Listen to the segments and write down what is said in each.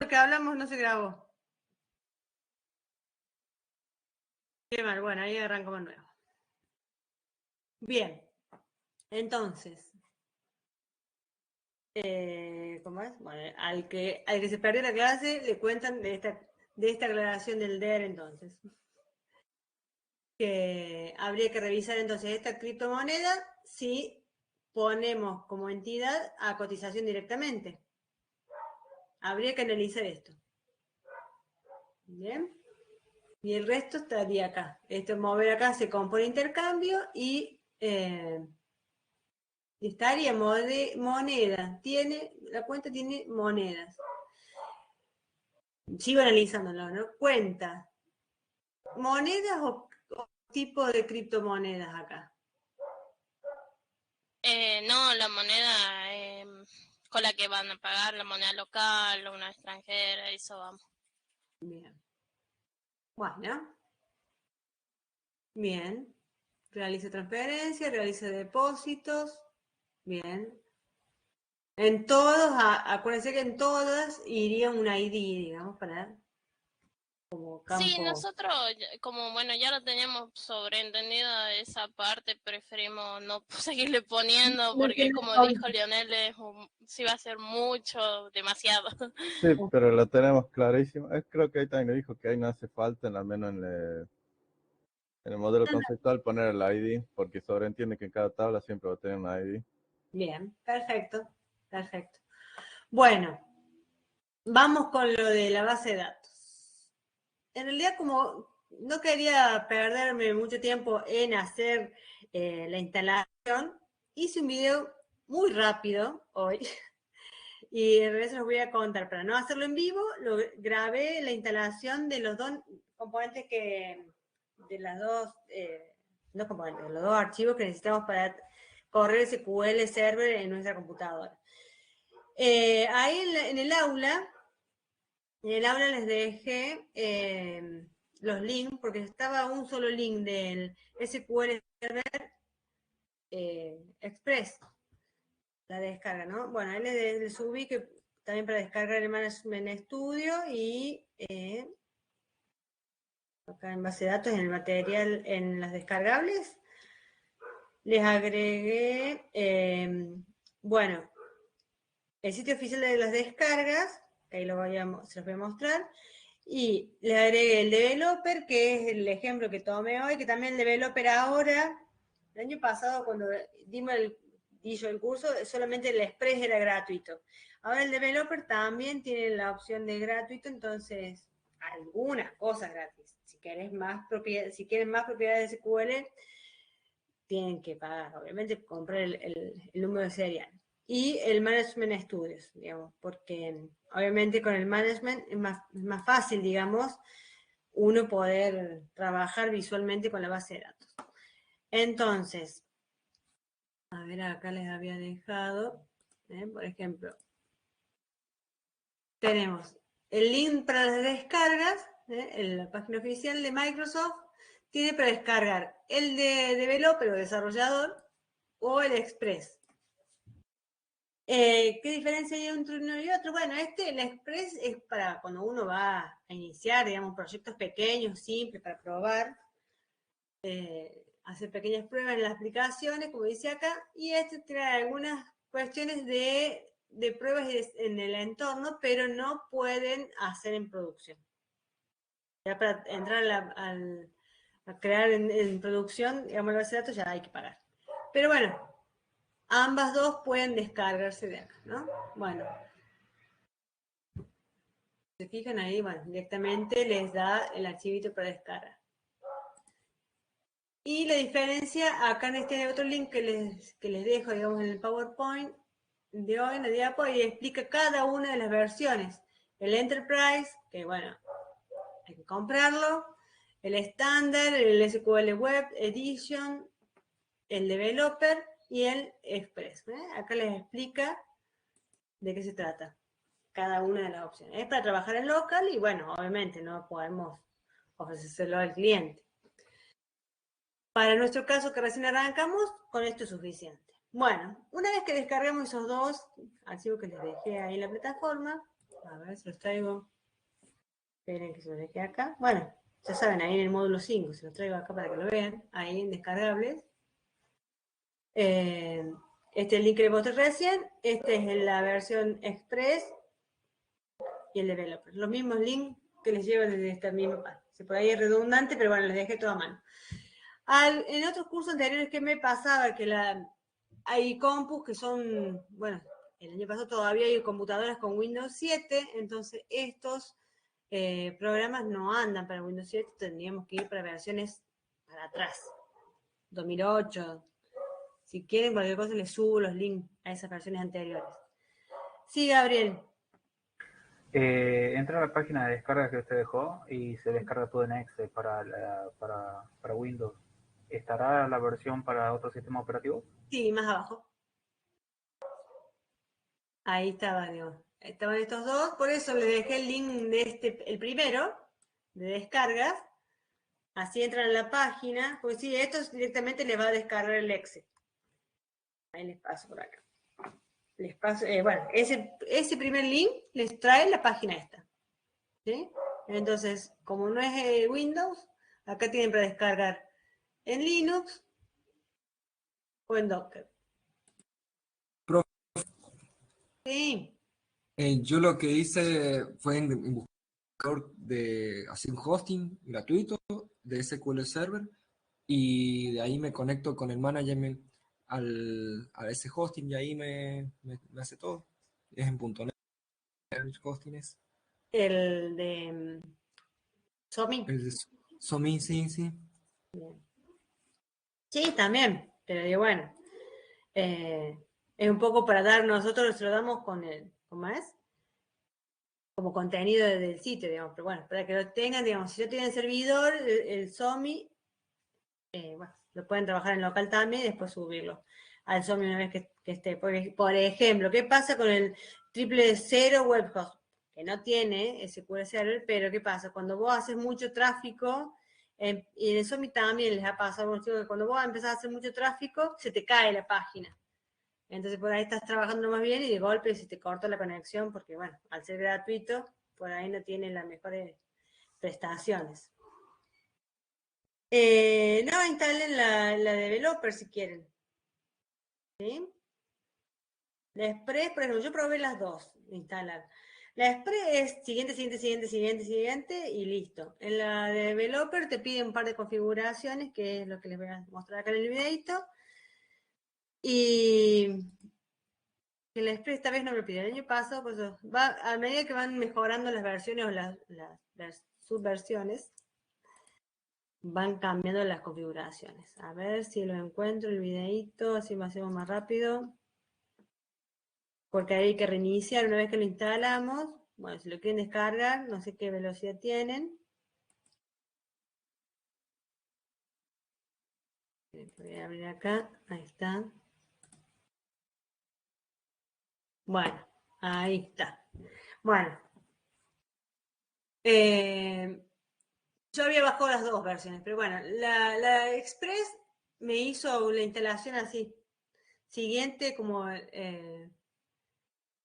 que hablamos no se grabó. Qué mal, bueno, ahí arrancamos nuevo. Bien, entonces, ¿cómo es? Bueno, al que se perdió la clase le cuentan de esta aclaración del DER entonces. Que habría que revisar entonces esta criptomoneda si ponemos como entidad a cotización directamente. Habría que analizar esto. Bien. Y el resto estaría acá. Esto mover acá se compone intercambio y estaría moneda. La cuenta tiene monedas. Sigo analizándolo, ¿no? Cuenta. ¿Monedas o tipo de criptomonedas acá? No, la moneda con la que van a pagar, la moneda local o una extranjera, eso vamos. Bien. Bueno. Bien. Realiza transferencias, realiza depósitos. Bien. En todos, acuérdense que en todas iría un ID, digamos, para como campo. Sí, nosotros, como bueno, ya lo teníamos sobreentendido esa parte, preferimos no seguirle poniendo, porque como dijo Lionel, sí va a ser mucho, demasiado. Sí, pero lo tenemos clarísimo. Creo que ahí también dijo que ahí no hace falta, al menos en el modelo conceptual, poner el ID, porque sobreentiende que en cada tabla siempre va a tener un ID. Bien, perfecto, perfecto. Bueno, vamos con lo de la base de datos. En realidad, como no quería perderme mucho tiempo en hacer la instalación, hice un video muy rápido hoy y en realidad se los voy a contar. Para no hacerlo en vivo, lo grabé la instalación de los dos componentes de las dos, no componentes, de los dos archivos que necesitamos para correr SQL Server en nuestra computadora. Ahí en el aula les dejé los links, porque estaba un solo link del SQL Server Express, la descarga, ¿no? Bueno, ahí les subí que también para descargar el Management Studio y acá en base de datos, en el material, en las descargables, les agregué, bueno, el sitio oficial de las descargas, que ahí se los voy a mostrar, y le agregué el developer, que es el ejemplo que tomé hoy, que también el developer ahora, el año pasado cuando di yo el curso, solamente el Express era gratuito. Ahora el developer también tiene la opción de gratuito, entonces algunas cosas gratis. Si quieren más propiedades de SQL, tienen que pagar, obviamente, comprar el número de serial. Y el Management Studios, digamos, porque obviamente con el Management es más fácil, digamos, uno poder trabajar visualmente con la base de datos. Entonces, a ver, acá les había dejado, por ejemplo, tenemos el link para las descargas, en la página oficial de Microsoft, tiene para descargar el de developer o desarrollador o el Express. ¿Qué diferencia hay entre uno y otro? Bueno, el Express es para cuando uno va a iniciar, digamos, proyectos pequeños, simples, para probar, hacer pequeñas pruebas en las aplicaciones, como dice acá, y trae algunas cuestiones de pruebas en el entorno, pero no pueden hacer en producción. Ya para entrar a crear en producción, digamos, la base de datos, ya hay que pagar. Pero bueno, ambas dos pueden descargarse de acá, ¿no? Bueno. Se fijan ahí, bueno, directamente les da el archivito para descargar. Y la diferencia, acá en este otro link que les dejo, digamos, en el PowerPoint de hoy, en la diapo, y explica cada una de las versiones. El Enterprise, que bueno, hay que comprarlo. El estándar, el SQL Web Edition, el Developer y el Express. Acá les explica de qué se trata cada una de las opciones. Es para trabajar en local y bueno, obviamente no podemos ofrecérselo al cliente. Para nuestro caso que recién arrancamos, con esto es suficiente. Bueno, una vez que descargamos esos dos archivos que les dejé ahí en la plataforma, A ver si los traigo. Esperen que se los deje acá. Bueno, ya saben, ahí en el módulo 5, se los traigo acá para que lo vean, ahí en descargables. Este es el link que le mostré recién, este es en la versión Express y el developer. Los mismos links que les llevo desde esta misma página. Por ahí es redundante, pero bueno, les dejé todo a mano. En otros cursos anteriores que me pasaba que hay compus que son, bueno, el año pasado todavía hay computadoras con Windows 7, entonces estos programas no andan para Windows 7, tendríamos que ir para versiones para atrás, 2008. Si quieren cualquier cosa les subo los links a esas versiones anteriores. Sí, Gabriel. Entra a la página de descarga que usted dejó y se descarga todo en Excel para Windows. ¿Estará la versión para otro sistema operativo? Sí, más abajo. Ahí estaba, digo. Estaban estos dos, por eso les dejé el link de el primero, de descargas. Así entran a la página, pues sí, estos directamente les va a descargar el Excel. Ahí les paso por acá. Les paso, bueno, ese primer link les trae la página esta. ¿Sí? Entonces, como no es Windows, acá tienen para descargar en Linux o en Docker. Profe, Sí. yo lo que hice fue en buscador de hacer un hosting gratuito de SQL Server y de ahí me conecto con el management a ese hosting y ahí me hace todo. Es en .NET, el hosting es. El de Somi. El de Somi, sí, sí. Sí, también, pero digo, bueno, es un poco para dar, nosotros se lo damos con el, ¿cómo es? Como contenido del sitio, digamos, pero bueno, para que lo tengan, digamos, si yo tienen servidor, el SOMI, bueno, lo pueden trabajar en local también y después subirlo al SOMI una vez que esté. Por ejemplo, ¿qué pasa con el 000 webhost? Que no tiene SQL Server, pero ¿qué pasa? Cuando vos haces mucho tráfico, y en el SOMI también les ha pasado a unos chicos que cuando vos empezás a hacer mucho tráfico, se te cae la página. Entonces por ahí estás trabajando más bien y de golpe se te corta la conexión porque, bueno, al ser gratuito, por ahí no tiene las mejores prestaciones. No, instalen la developer si quieren. ¿Sí? La Express, por ejemplo, yo probé las dos de instalar. La Express es siguiente, siguiente, siguiente, siguiente, siguiente y listo. En la developer te pide un par de configuraciones, que es lo que les voy a mostrar acá en el videito. Y que la Express esta vez no me lo pide. El año pasado, pues va, a medida que van mejorando las versiones o las subversiones, van cambiando las configuraciones. A ver si lo encuentro el videito, así lo hacemos más rápido. Porque hay que reiniciar una vez que lo instalamos. Bueno, si lo quieren descargar, no sé qué velocidad tienen. Voy a abrir acá, ahí está. Bueno, ahí está. Bueno. Yo había bajado las dos versiones, pero bueno, la Express me hizo la instalación así. Siguiente, como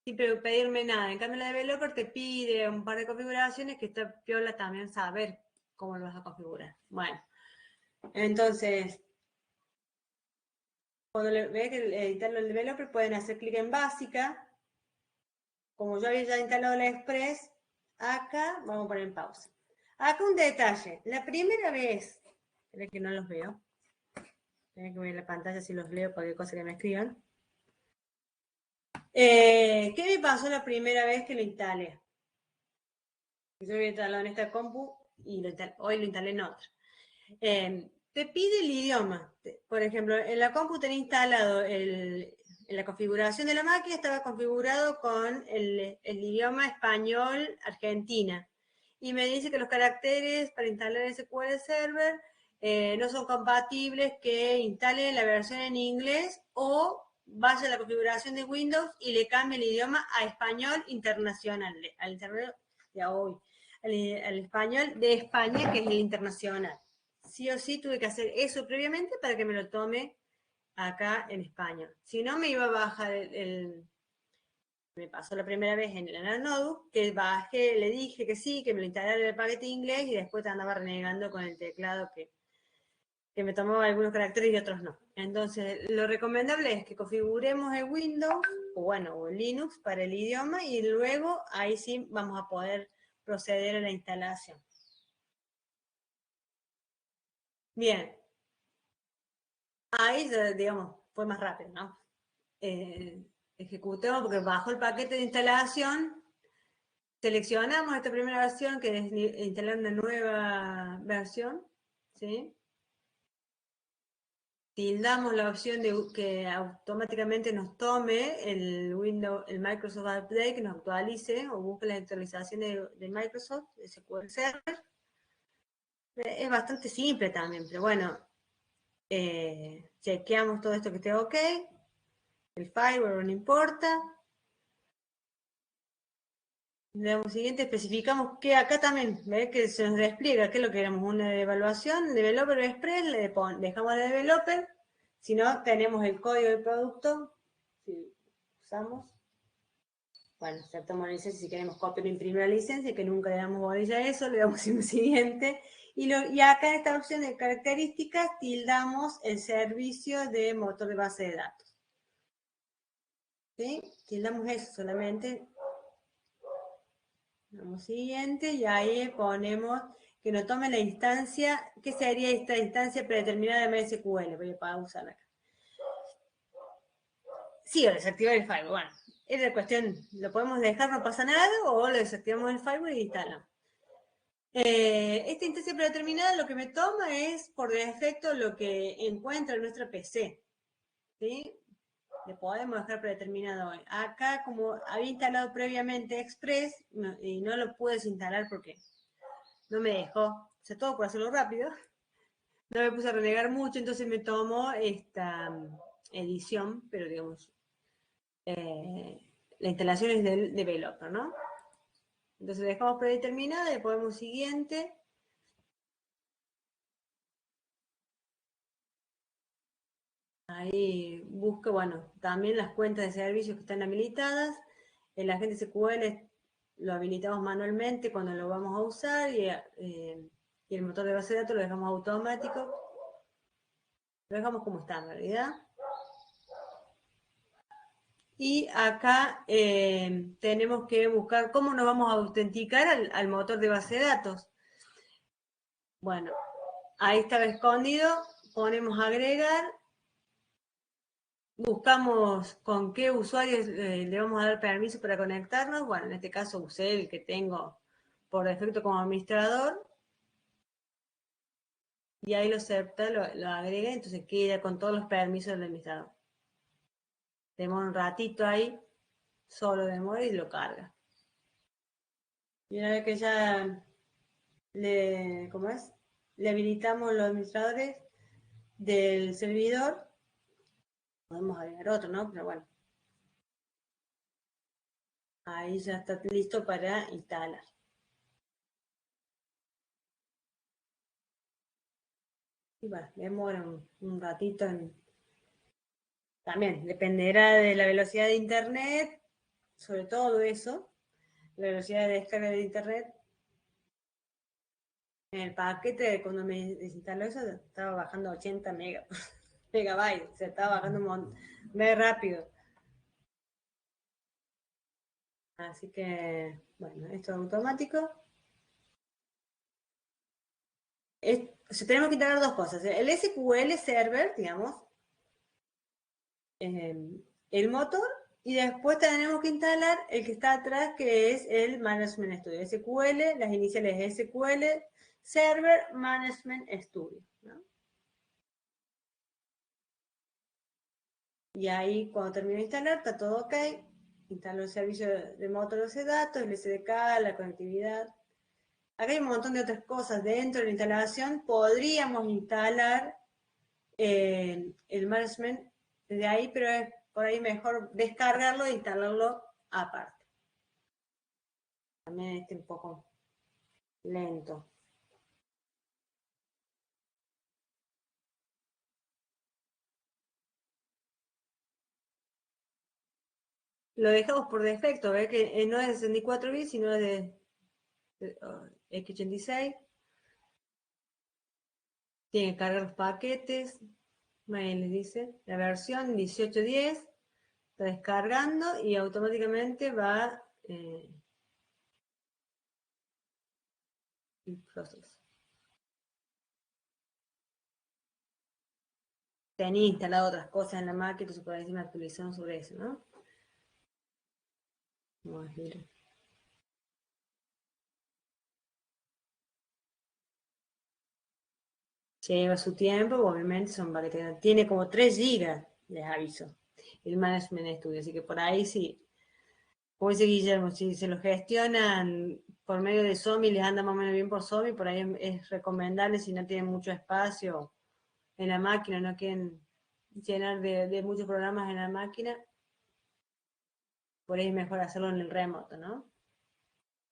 sin pedirme nada. En cambio, la developer te pide un par de configuraciones que está piola también saber cómo lo vas a configurar. Bueno, entonces, cuando ve que editarlo el developer, pueden hacer clic en básica. Como yo había ya instalado la Express, acá vamos a poner en pausa. Acá un detalle. La primera vez, espera que no los veo. Tengo que ver la pantalla si los leo, cualquier cosa que me escriban. ¿Qué me pasó la primera vez que lo instalé? Yo había instalado en esta compu y hoy lo instalé en otra. Te pide el idioma. Por ejemplo, en la compu tenía instalado en la configuración de la máquina estaba configurado con el idioma español Argentina. Y me dice que los caracteres para instalar SQL Server no son compatibles, que instale la versión en inglés o vaya a la configuración de Windows y le cambie el idioma a español internacional, al español de España, que es el internacional. Sí o sí tuve que hacer eso previamente para que me lo tome acá en España. Si no, me iba a bajar me pasó la primera vez en el Notebook, que bajé, le dije que sí, que me lo instalara el paquete inglés y después andaba renegando con el teclado que me tomaba algunos caracteres y otros no. Entonces, lo recomendable es que configuremos el Windows, o el Linux para el idioma, y luego ahí sí vamos a poder proceder a la instalación. Bien. Ahí, digamos, fue más rápido, ¿no? Ejecutamos porque bajo el paquete de instalación, seleccionamos esta primera versión, que es instalar una nueva versión, ¿sí? Tildamos la opción de que automáticamente nos tome el Microsoft Update, que nos actualice o busque las actualizaciones de Microsoft, de SQL Server. Es bastante simple también, pero bueno, chequeamos todo esto que esté ok. El firewall no importa. Lo siguiente, especificamos que acá también, ¿ves? Que se nos despliega qué es lo que queremos, una evaluación, Developer Express, dejamos de Developer, si no, tenemos el código del producto, si usamos, bueno, aceptamos la licencia, si queremos copiar o imprimir la licencia, que nunca le damos bolilla a eso, le damos en siguiente, y acá en esta opción de características, tildamos el servicio de motor de base de datos, ¿sí? Tildamos eso solamente. Vamos siguiente, y ahí ponemos que nos tome la instancia. ¿Qué sería esta instancia predeterminada de MySQL? Voy a pausar acá. Sí, o desactivar el firewall. Bueno, es la cuestión, lo podemos dejar, no pasa nada, o lo desactivamos el firewall y instalamos. Esta instancia predeterminada lo que me toma es, por defecto, lo que encuentra en nuestra PC. ¿Sí? Le podemos dejar predeterminado hoy. Acá, como había instalado previamente Express, y no lo pude desinstalar porque no me dejó, o sea, todo por hacerlo rápido, no me puse a renegar mucho, entonces me tomó esta edición, pero digamos, la instalación es del developer, ¿no? Entonces dejamos predeterminada y ponemos siguiente. Ahí busco, bueno, también las cuentas de servicios que están habilitadas. El agente SQL lo habilitamos manualmente cuando lo vamos a usar y el motor de base de datos lo dejamos automático. Lo dejamos como está en realidad. Y acá tenemos que buscar cómo nos vamos a autenticar al motor de base de datos. Bueno, ahí estaba escondido, ponemos agregar, buscamos con qué usuarios le vamos a dar permiso para conectarnos. Bueno, en este caso usé el que tengo por defecto como administrador. Y ahí lo acepta, lo agrega, entonces queda con todos los permisos del administrador. Demora un ratito ahí, solo demora y lo carga. Y una vez que ya le habilitamos los administradores del servidor, podemos agregar otro, ¿no? Pero bueno, ahí ya está listo para instalar. Y bueno, demora un ratito. También dependerá de la velocidad de internet, sobre todo eso, la velocidad de descarga de internet. En el paquete, cuando me desinstaló eso, estaba bajando 80 megabytes, o sea, estaba bajando un montón, muy rápido. Así que, bueno, esto es automático. O sea, tenemos que instalar dos cosas. El SQL Server, digamos, el motor, y después tenemos que instalar el que está atrás, que es el Management Studio. SQL, las iniciales SQL Server Management Studio, ¿no? Y ahí, cuando termine de instalar, está todo ok. Instalo el servicio de motor de datos, el SDK, la conectividad. Acá hay un montón de otras cosas dentro de la instalación. Podríamos instalar el management de ahí, pero es por ahí mejor descargarlo e instalarlo aparte. También un poco lento. lo dejamos por defecto, ¿ve? Que no es de 64 bits, sino es de x86. Tiene que cargar los paquetes. Ahí les dice, la versión 18.10 está descargando y automáticamente va el proceso. Tenía instalado otras cosas en la máquina, entonces por ahí me actualizaron sobre eso, ¿no? Vamos a ver. Lleva su tiempo, obviamente son paquetes. Tiene como 3 GB, les aviso, el Management Studio, así que por ahí sí. Como dice Guillermo, si se lo gestionan por medio de SOMI, les anda más o menos bien por SOMI, por ahí es recomendable si no tienen mucho espacio en la máquina, no quieren llenar de muchos programas en la máquina, por ahí es mejor hacerlo en el remoto, ¿no?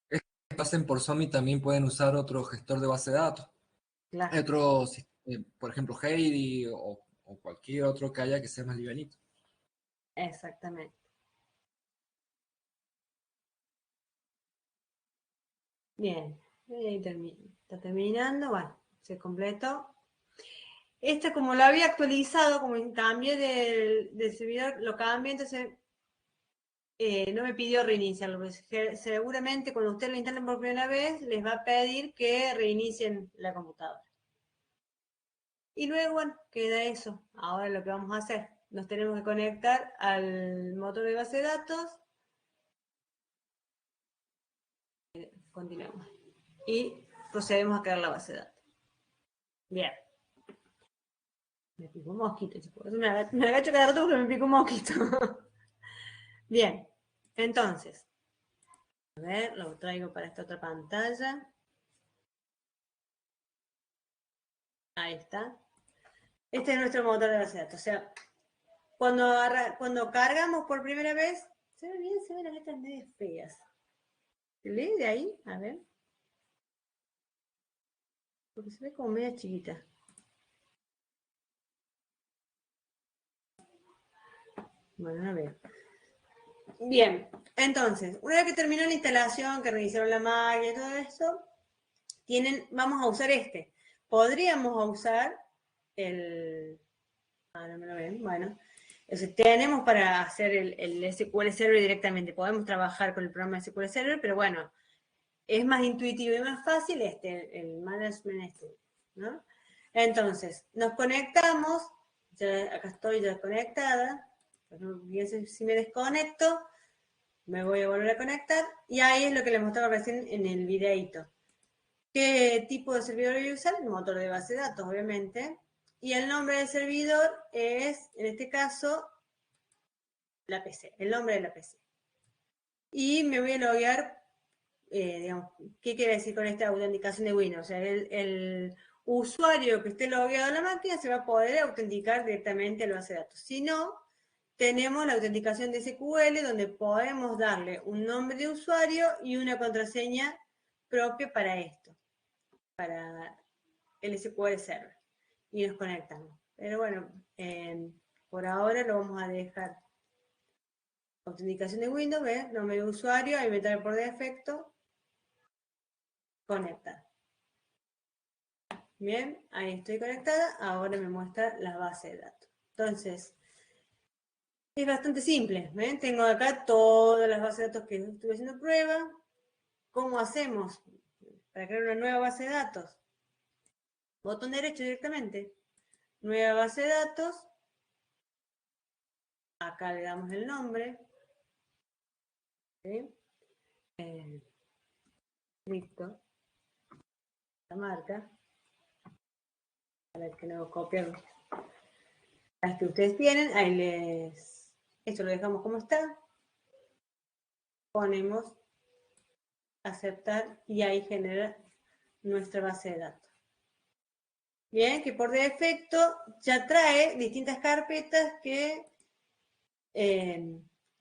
Que pasen por SOMI también pueden usar otro gestor de base de datos. Claro. Hay otros, por ejemplo, Heidi o cualquier otro que haya que sea más livianito. Exactamente. Bien, ahí está terminando, bueno, se completó. Este, como lo había actualizado, como cambié del servidor, lo cambié, entonces no me pidió reiniciarlo. Pues, seguramente cuando ustedes lo instalen por primera vez, les va a pedir que reinicien la computadora. Y luego, bueno, queda eso. Ahora lo que vamos a hacer, nos tenemos que conectar al motor de base de datos. Continuamos. Y procedemos a crear la base de datos. Bien. Me picó un mosquito, chicos. Me agacho cada rato porque me picó un mosquito. Bien. Entonces, a ver, lo traigo para esta otra pantalla. Ahí está. Este es nuestro motor de base de datos. O sea, cuando cargamos por primera vez, se ve bien, se ven las letras medio feas. ¿Se lee de ahí? A ver. Porque se ve como media chiquita. Bueno, no veo. Bien, entonces, una vez que terminó la instalación, que reiniciaron la máquina y todo eso, vamos a usar este. Podríamos usar el... Ah, no me lo ven, bueno. Entonces, tenemos para hacer el SQL Server directamente. Podemos trabajar con el programa SQL Server, pero bueno, es más intuitivo y más fácil el Management Studio, ¿no? Entonces, nos conectamos, acá estoy ya conectada, fíjense si me desconecto, me voy a volver a conectar, y ahí es lo que les mostraba recién en el videito. ¿Qué tipo de servidor voy a usar? El motor de base de datos, obviamente, y el nombre del servidor es, en este caso, la PC, el nombre de la PC. Y me voy a loguear, digamos, ¿qué quiere decir con esta autenticación de Windows? O sea, el usuario que esté logueado en la máquina se va a poder autenticar directamente a la base de datos. Si no, tenemos la autenticación de SQL, donde podemos darle un nombre de usuario y una contraseña propia para esto, para el SQL Server. Y nos conectamos. Pero bueno, por ahora lo vamos a dejar. Autenticación de Windows, ¿ves? Nombre de usuario, ahí me trae por defecto. Conectar. Bien, ahí estoy conectada. Ahora me muestra la base de datos. Entonces, es bastante simple. ¿Ven? Tengo acá todas las bases de datos que estuve haciendo prueba. ¿Cómo hacemos para crear una nueva base de datos? Botón derecho directamente. Nueva base de datos. Acá le damos el nombre. ¿Sí? Listo. La marca. A ver que no copiamos. Las que ustedes tienen, ahí esto lo dejamos como está. Ponemos aceptar y ahí genera nuestra base de datos. Bien, que por defecto ya trae distintas carpetas que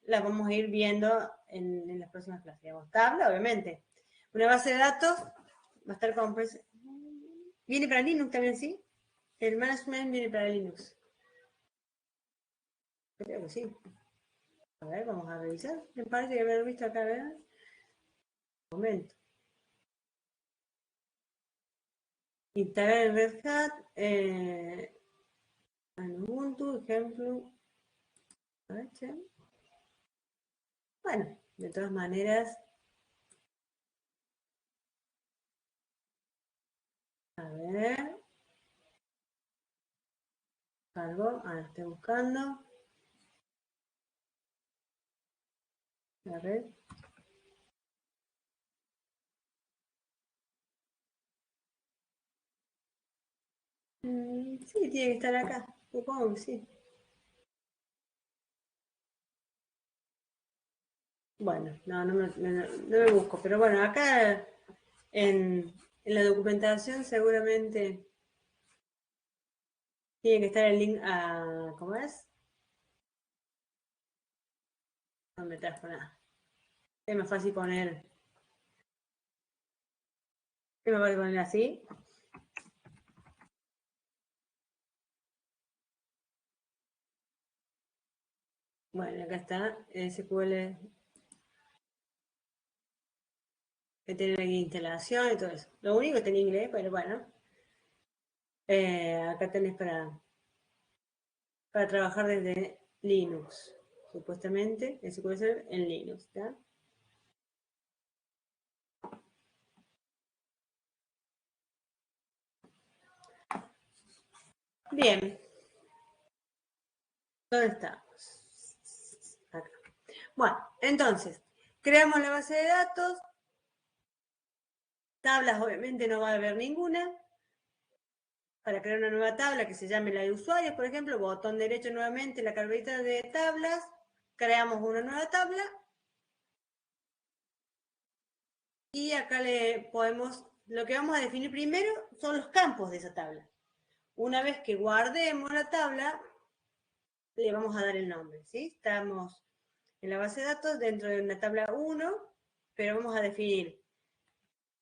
las vamos a ir viendo en las próximas clases. Digamos, tabla, obviamente. Una base de datos va a estar con... ¿Viene para Linux también, sí? El management viene para Linux. Creo que sí. A ver, vamos a revisar. Me parece que haber visto acá, ¿verdad? Un momento. Instalar en Red Hat, en Ubuntu, ejemplo. A ver, che. Bueno, de todas maneras. A ver. Cargo. Ahora estoy buscando. A ver. Sí, tiene que estar acá. Supongo que sí. Bueno, no me busco, pero bueno, acá en la documentación seguramente tiene que estar el link a, ¿cómo es? No me trajo nada. Es más fácil poner, así. Bueno, acá está, SQL, que tiene la instalación y todo eso. Lo único que está en inglés, pero bueno. Acá tenés para trabajar desde Linux, supuestamente, SQL Server en Linux, ¿está? Bien. ¿Dónde estamos? Acá. Bueno, entonces, creamos la base de datos. Tablas, obviamente, no va a haber ninguna. Para crear una nueva tabla que se llame la de usuarios, por ejemplo, botón derecho nuevamente, la carpeta de tablas. Creamos una nueva tabla. Y acá le podemos, lo que vamos a definir primero son los campos de esa tabla. Una vez que guardemos la tabla, le vamos a dar el nombre, ¿sí? Estamos en la base de datos dentro de una tabla 1, pero vamos a definir,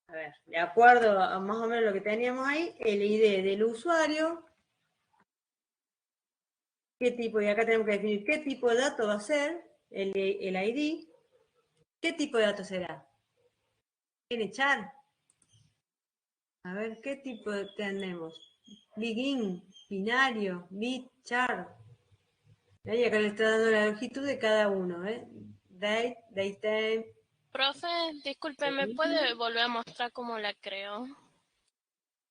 a ver, de acuerdo a más o menos lo que teníamos ahí, el ID del usuario, qué tipo, y acá tenemos que definir qué tipo de dato va a ser, el ID, qué tipo de dato será. ¿Tiene char? A ver, ¿qué tipo tenemos? Begin, binario, bit, char. Y acá le está dando la longitud de cada uno, ¿eh? Date, datetime. Profe, disculpe, ¿me puede volver a mostrar cómo la creo?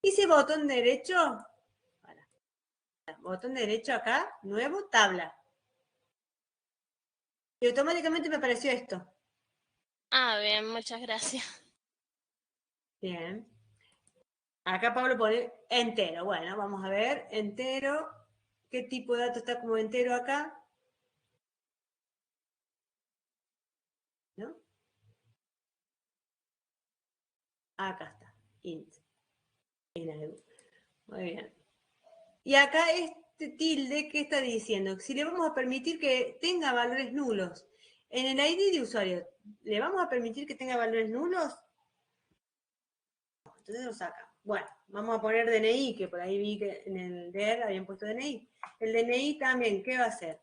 Hice botón derecho. Botón derecho acá, nuevo, tabla. Y automáticamente me apareció esto. Ah, bien, muchas gracias. Bien. Acá Pablo pone entero. Bueno, vamos a ver, entero. ¿Qué tipo de dato está como entero acá? ¿No? Acá está, int. Muy bien. Y acá este tilde, ¿qué está diciendo? Si le vamos a permitir que tenga valores nulos. En el ID de usuario, ¿le vamos a permitir que tenga valores nulos? Entonces lo saca. Bueno, vamos a poner DNI, que por ahí vi que en el DER habían puesto DNI. El DNI también, ¿qué va a ser?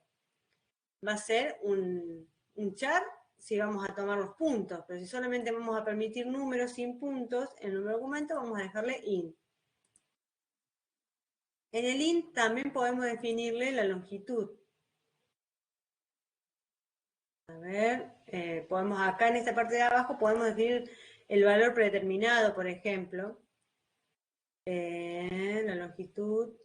Va a ser un char si vamos a tomar los puntos, pero si solamente vamos a permitir números sin puntos, en el documento vamos a dejarle int. En el int también podemos definirle la longitud. A ver, podemos acá en esta parte de abajo, podemos definir el valor predeterminado, por ejemplo. La longitud.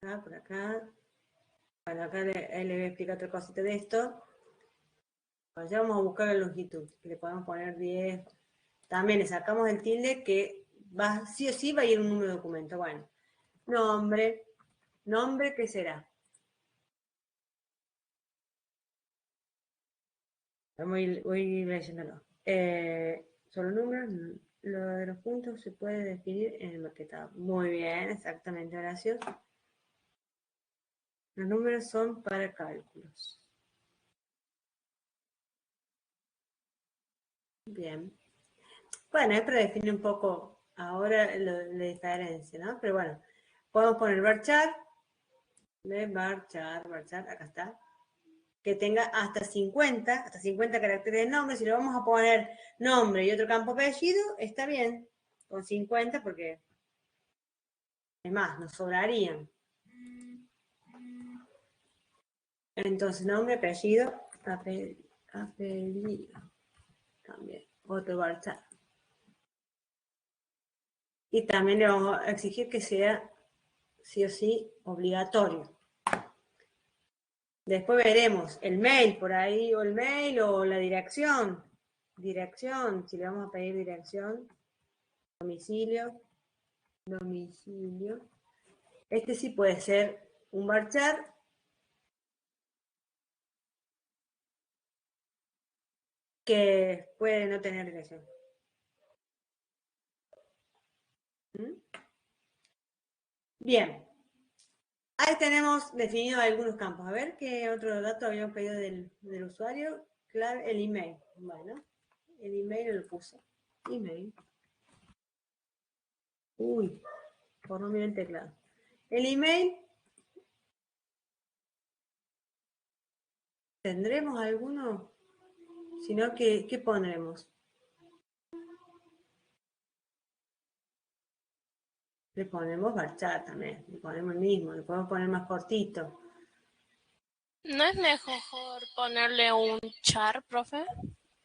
Acá, por acá. Bueno, acá le voy a explicar otra cosita de esto. Pues ya vamos a buscar la longitud, que le podemos poner 10. También le sacamos el tilde que va, sí o sí va a ir un número de documento. Bueno, nombre, ¿qué será? Voy leyéndolo. Solo números, lo de los puntos se puede definir en el maquetado. Muy bien, exactamente, Horacio. Los números son para cálculos. Bien. Bueno, es para definir un poco ahora la diferencia, ¿no? Pero bueno, podemos poner varchar de varchar, acá está. Que tenga hasta 50 caracteres de nombre. Si le vamos a poner nombre y otro campo apellido, está bien, con 50 porque, es más, nos sobrarían. Entonces, nombre, apellido, apellido. También, otro varchar. Y también le vamos a exigir que sea, sí o sí, obligatorio. Después veremos el mail por ahí, o el mail o la dirección. Dirección, si le vamos a pedir dirección. Domicilio. Este sí puede ser un varchar. Que puede no tener dirección. Bien. Ahí tenemos definido algunos campos. A ver qué otro dato habíamos pedido del usuario. Claro, el email. Bueno, el email lo puse. Email. Uy, por no mirar el teclado. El email. ¿Tendremos alguno? Si no, ¿qué pondremos? Le ponemos varchar también. Le ponemos el mismo. Le podemos poner más cortito. ¿No es mejor ponerle un char, profe?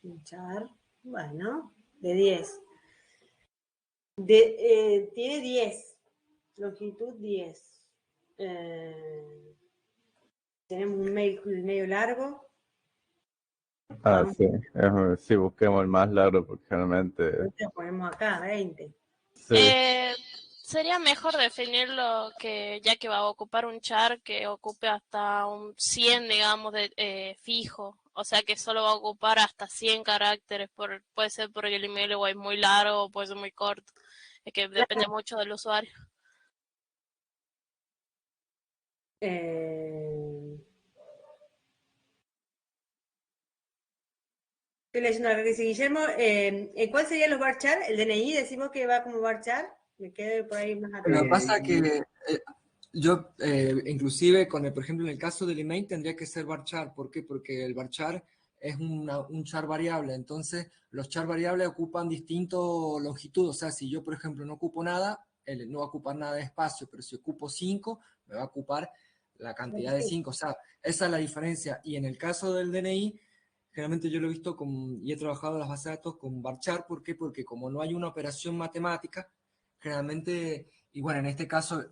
Un char. Bueno, de 10. Tiene 10. Longitud 10. Tenemos un mail medio largo. Ah, sí. Sí, busquemos el más largo porque generalmente... Lo ponemos acá, 20. Sí. Sería mejor definirlo que ya que va a ocupar un char que ocupe hasta un 100, digamos, de fijo. O sea que solo va a ocupar hasta 100 caracteres. Puede ser porque el email o es muy largo o puede ser muy corto. Es que depende mucho del usuario. Estoy leyendo acá que dice Guillermo. ¿Cuál sería los varchar? El DNI, decimos que va como varchar. Me quedé por ahí más atrás. Lo que pasa es que yo, inclusive, por ejemplo, en el caso del email tendría que ser varchar. ¿Por qué? Porque el varchar es un char variable. Entonces, los char variables ocupan distinto longitud. O sea, si yo, por ejemplo, no ocupo nada, no va a ocupar nada de espacio. Pero si ocupo 5, me va a ocupar la cantidad de 5. O sea, esa es la diferencia. Y en el caso del DNI, generalmente yo lo he visto y he trabajado en las bases de datos con varchar. ¿Por qué? Porque como no hay una operación matemática, generalmente, y bueno, en este caso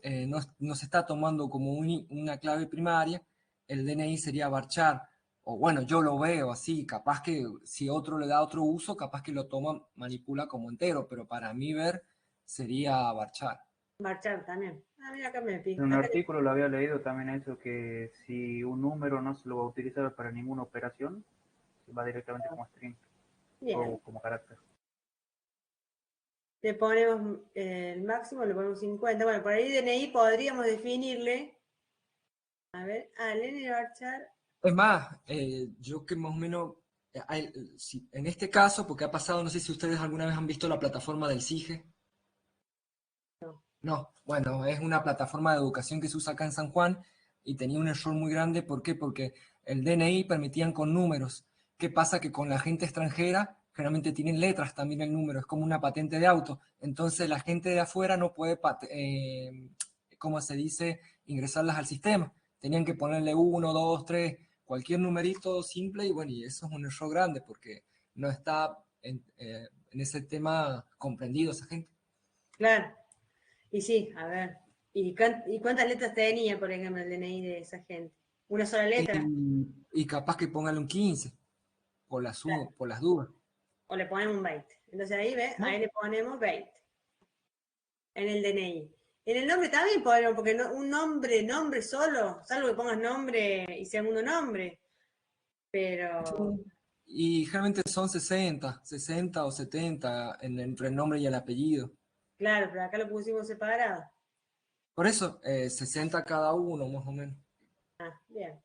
no se está tomando como una clave primaria, el DNI sería varchar, o bueno, yo lo veo así, capaz que si otro le da otro uso, capaz que lo toma, manipula como entero, pero para mí ver sería varchar. Varchar también. Mira, acá me pico. En un artículo lo había leído también eso, que si un número no se lo va a utilizar para ninguna operación, va directamente como string o como carácter. Le ponemos el máximo, le ponemos 50. Bueno, por ahí DNI podríamos definirle. A ver, DNI varchar. Es más, yo que más o menos, en este caso, porque ha pasado, no sé si ustedes alguna vez han visto la plataforma del CIGE. No, bueno, es una plataforma de educación que se usa acá en San Juan y tenía un error muy grande. ¿Por qué? Porque el DNI permitían con números. ¿Qué pasa? Que con la gente extranjera generalmente tienen letras también el número, es como una patente de auto. Entonces la gente de afuera no puede, ¿cómo se dice?, ingresarlas al sistema. Tenían que ponerle 1, 2, 3, cualquier numerito simple y bueno, y eso es un error grande porque no está en ese tema comprendido esa gente. Claro. Y sí, a ver. ¿Y cuántas letras tenía, por ejemplo, el DNI de esa gente? ¿Una sola letra? Y capaz que póngale un 15, por las dudas. O le ponemos un 20. Entonces ahí, ¿ves? ¿No? Ahí le ponemos 20. En el DNI. En el nombre también podemos, porque un nombre solo, salvo que pongas nombre y segundo nombre. Pero... Y generalmente son 60 o 70 entre el nombre y el apellido. Claro, pero acá lo pusimos separado. Por eso, 60 cada uno, más o menos. Ah, bien.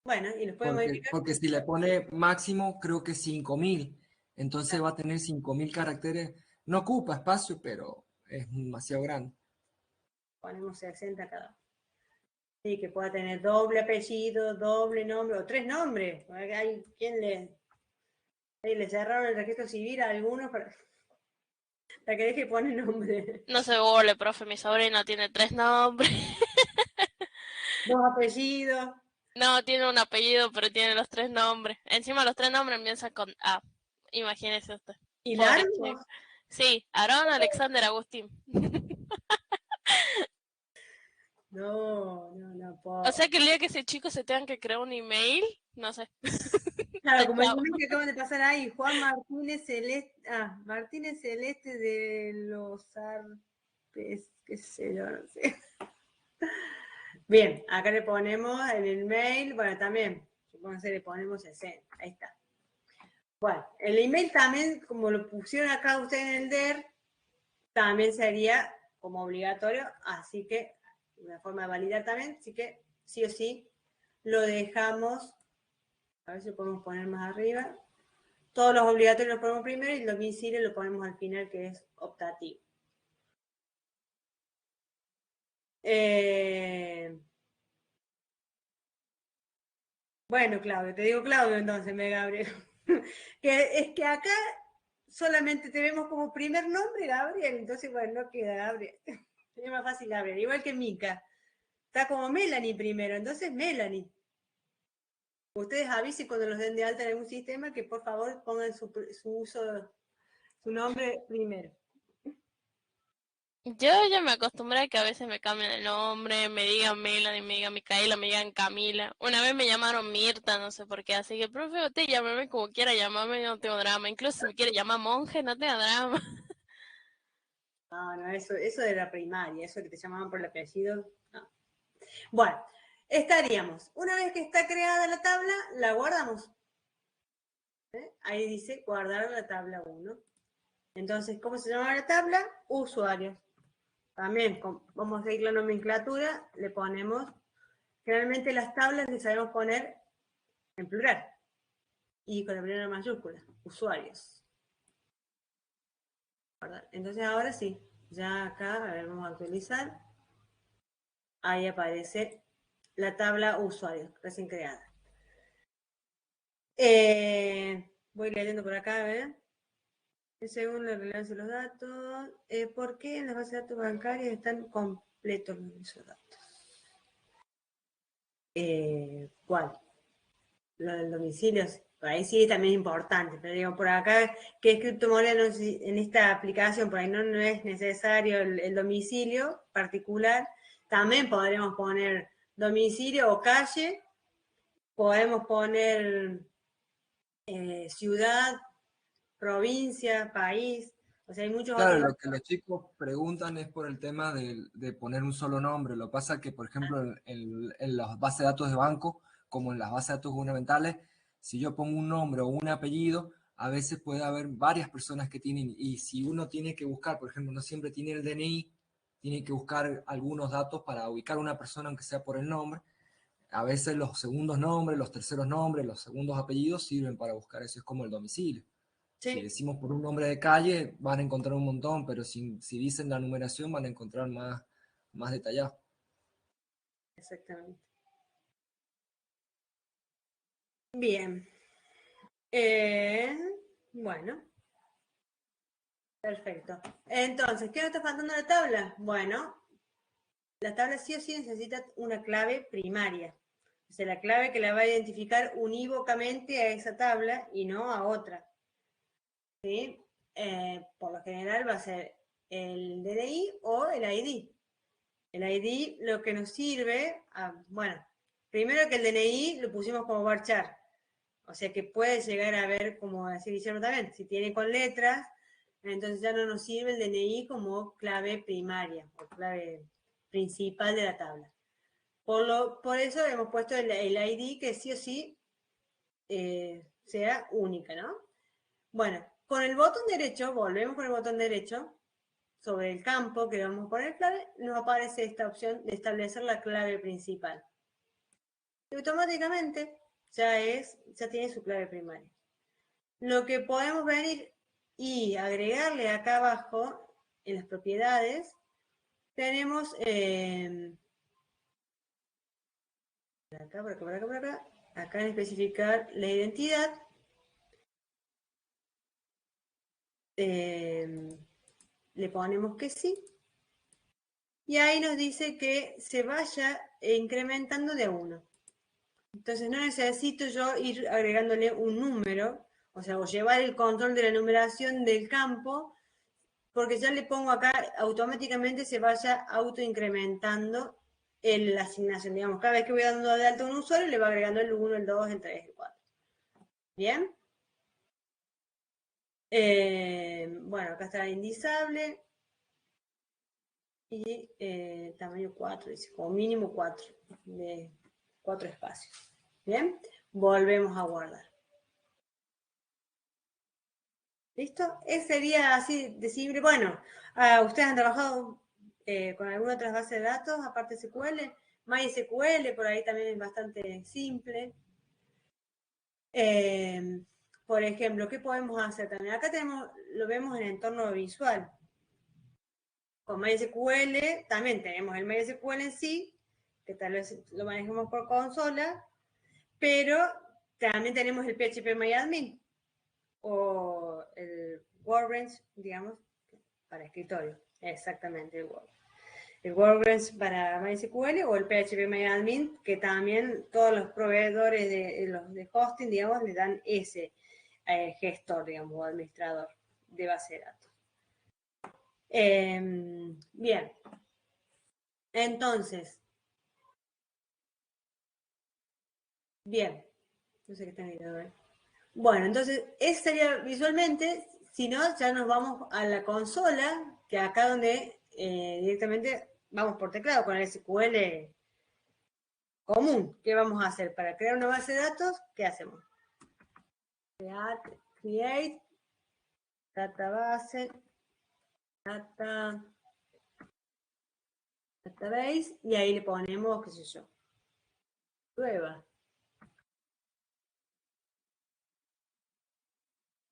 Bueno, y los puede modificar. Porque si le pone máximo, creo que 5000. Entonces va a tener 5000 caracteres. No ocupa espacio, pero es demasiado grande. Ponemos 60 cada uno. Sí, que pueda tener doble apellido, doble nombre, o 3 nombres. Hay quien le cerraron el registro civil a algunos para que deje de poner nombre. No se burle, profe, mi sobrina tiene 3 nombres. 2 apellidos. No, tiene un apellido, pero tiene los 3 nombres. Encima los 3 nombres empiezan con A. Imagínese usted. ¿Y Pobre largos? chico. Sí, Aarón Alexander Agustín. No, O sea que el día que ese chico se tenga que crear un email, no sé. Claro, como el Chao. email que acaban de pasar ahí, Juan Martínez Celeste, Martínez Celeste de los Arpes, qué sé yo, no sé. Bien, acá le ponemos en el mail, bueno, también, supongo que le ponemos el send, ahí está. Bueno, el email también, como lo pusieron acá ustedes en el DER, también sería como obligatorio, así que, una forma de validar también, así que sí o sí lo dejamos, a ver si lo podemos poner más arriba. Todos los obligatorios los ponemos primero y el domicilio lo ponemos al final, que es optativo. Bueno, Claudio, te digo Claudio entonces, me Gabriel. Que es que acá solamente tenemos como primer nombre Gabriel, entonces bueno, no queda Gabriel. Es más fácil Gabriel, igual que Mica. Está como Melanie primero, entonces Melanie. Ustedes avisen cuando los den de alta en algún sistema que por favor pongan su nombre primero. Yo ya me acostumbré a que a veces me cambian el nombre, me digan Melanie, me digan Micaela, me digan Camila. Una vez me llamaron Mirta, no sé por qué, así que, profe, usted llámeme como quiera llamarme, yo no tengo drama. Incluso si me quiere llamar monje, no tengo drama. No, eso de la primaria, eso que te llamaban por el apellido, no. Bueno, estaríamos. Una vez que está creada la tabla, la guardamos. Ahí dice guardar la tabla 1. Entonces, ¿cómo se llama la tabla? Usuarios. También, vamos a seguir la nomenclatura, le ponemos, generalmente las tablas le sabemos poner en plural y con la primera mayúscula, usuarios. Entonces ahora sí, ya acá, a ver, vamos a actualizar. Ahí aparece la tabla usuarios, recién creada. Voy leyendo por acá, a ver. Según la relevancia de los datos, ¿por qué en las bases de datos bancarias están completos esos datos? ¿Cuál? Lo del domicilio, ahí sí también es importante, pero digo, por acá, que es criptomoneda, no sé, en esta aplicación, por ahí no es necesario el domicilio particular, también podremos poner domicilio o calle, podemos poner ciudad, provincia, país, o sea, hay muchos Claro, otros lo que los chicos preguntan es por el tema de poner un solo nombre. Lo que pasa es que, por ejemplo, en las bases de datos de banco, como en las bases de datos gubernamentales, si yo pongo un nombre o un apellido, a veces puede haber varias personas que tienen, y si uno tiene que buscar, por ejemplo, no siempre tiene el DNI, tiene que buscar algunos datos para ubicar a una persona, aunque sea por el nombre. A veces los segundos nombres, los terceros nombres, los segundos apellidos sirven para buscar eso, es como el domicilio. Si Sí, decimos por un nombre de calle, van a encontrar un montón, pero si dicen la numeración, van a encontrar más detallado. exactamente. Bien. Bueno, perfecto. Entonces, ¿qué nos está faltando en la tabla? Bueno, la tabla sí o sí necesita una clave primaria. O sea, la clave que la va a identificar unívocamente a esa tabla y no a otra. ¿Sí? Por lo general va a ser el DNI o el ID. El ID lo que nos sirve, bueno, primero que el DNI lo pusimos como varchar. O sea que puede llegar a ver, como decía Guillermo también, si tiene con letras, entonces ya no nos sirve el DNI como clave primaria o clave principal de la tabla. Por eso hemos puesto el ID que sí o sí sea única, ¿no? Bueno, con el botón derecho, volvemos con el botón derecho, sobre el campo que vamos a poner clave, nos aparece esta opción de establecer la clave principal. Y automáticamente ya tiene su clave primaria. Lo que podemos venir y agregarle acá abajo, en las propiedades, tenemos acá, por acá, por acá, por acá. Acá en especificar la identidad. Le ponemos que sí. Y ahí nos dice que se vaya incrementando de a 1. Entonces no necesito yo ir agregándole un número, o sea, o llevar el control de la numeración del campo, porque ya le pongo acá, automáticamente se vaya autoincrementando la asignación. Digamos, cada vez que voy dando de alta a un usuario, le va agregando el 1, el 2, el 3, el 4. ¿Bien? Bueno, acá está indizable. Y tamaño 4, dice, como mínimo 4, de 4 espacios. Bien, volvemos a guardar. ¿Listo? Ese sería así de simple. Bueno, ustedes han trabajado con alguna otra base de datos, aparte de SQL. MySQL, por ahí también es bastante simple. Por ejemplo, ¿qué podemos hacer también? Acá lo vemos en entorno visual. Con MySQL también tenemos el MySQL en sí, que tal vez lo manejemos por consola, pero también tenemos el PHPMyAdmin o el WordPress, digamos, para escritorio. Exactamente, el WordPress para MySQL o el PHPMyAdmin, que también todos los proveedores de hosting, digamos, le dan ese gestor, digamos, o administrador de base de datos. Bien. Entonces, bien. No sé qué están mirando. Bueno, entonces, ese sería visualmente. Si no, ya nos vamos a la consola, que acá donde directamente vamos por teclado con el SQL común. ¿Qué vamos a hacer? Para crear una base de datos, ¿qué hacemos? Create, database, database, y ahí le ponemos, qué sé yo, prueba.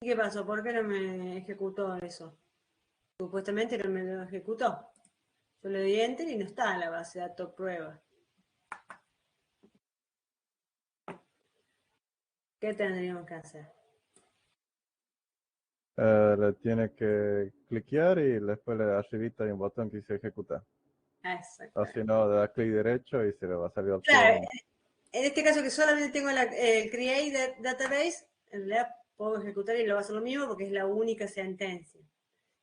¿Y qué pasó? ¿Por qué no me ejecutó eso? Supuestamente no me lo ejecutó. Yo le doy enter y no está en la base de datos prueba. ¿Qué tendríamos que hacer? Le tiene que cliquear y después arribita hay un botón que dice ejecutar. Exacto. O si no, le da clic derecho y se le va a salir opción. Claro, en este caso que solamente tengo el create database, en realidad puedo ejecutar y lo va a hacer lo mismo porque es la única sentencia.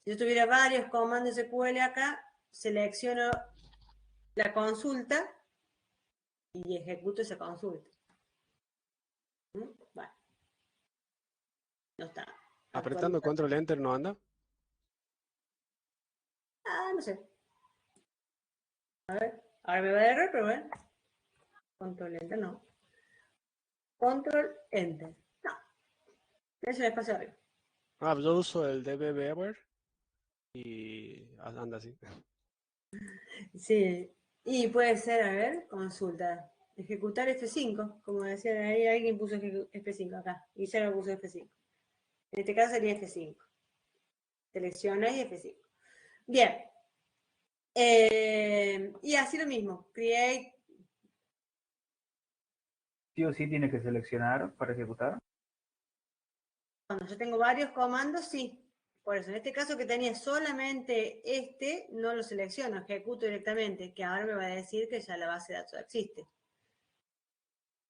Si yo tuviera varios comandos SQL acá, selecciono la consulta y ejecuto esa consulta. Bueno, no está. Apretando control enter no anda. No sé. A ver, ahora me va a dar error, pero bueno. Control enter no. Control enter. No. Es el espacio arriba. Yo uso el dbbeaver y anda así. Sí. Y puede ser, a ver, consulta. Ejecutar F5, como decía ahí, alguien puso F5 acá. Y ya lo puso F5. En este caso sería F5. Selecciona y F5. Bien. Y así lo mismo. Create. Sí o sí tiene que seleccionar para ejecutar. Cuando yo tengo varios comandos, sí. Por eso, en este caso que tenía solamente no lo selecciono, ejecuto directamente, que ahora me va a decir que ya la base de datos existe.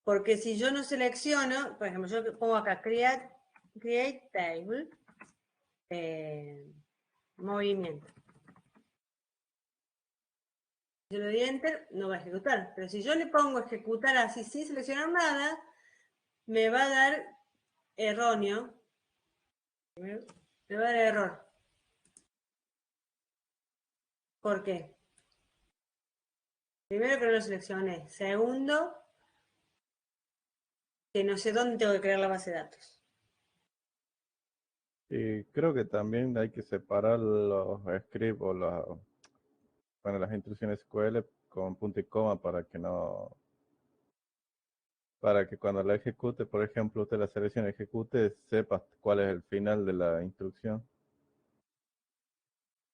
Porque si yo no selecciono, por ejemplo, yo pongo acá create table, movimiento. Si yo le doy enter, no va a ejecutar. Pero si yo le pongo ejecutar así sin seleccionar nada, me va a dar erróneo. Me va a dar error. ¿Por qué? Primero que no lo seleccioné. Segundo, que no sé dónde tengo que crear la base de datos. Y creo que también hay que separar los scripts o las instrucciones SQL con punto y coma para que cuando la ejecute, por ejemplo, usted la selección ejecute, sepa cuál es el final de la instrucción.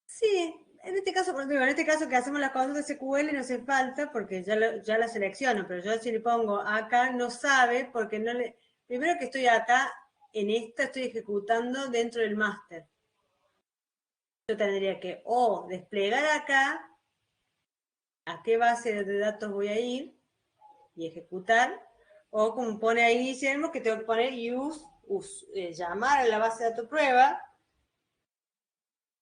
Sí, En este caso, por ejemplo, en este caso que hacemos la consulta SQL no hace falta porque ya la selecciono, pero yo si le pongo acá no sabe porque no le... Primero que estoy acá, en esta estoy ejecutando dentro del máster. Yo tendría que o desplegar acá, a qué base de datos voy a ir y ejecutar, o como pone ahí Guillermo, que tengo que poner llamar a la base de datos prueba,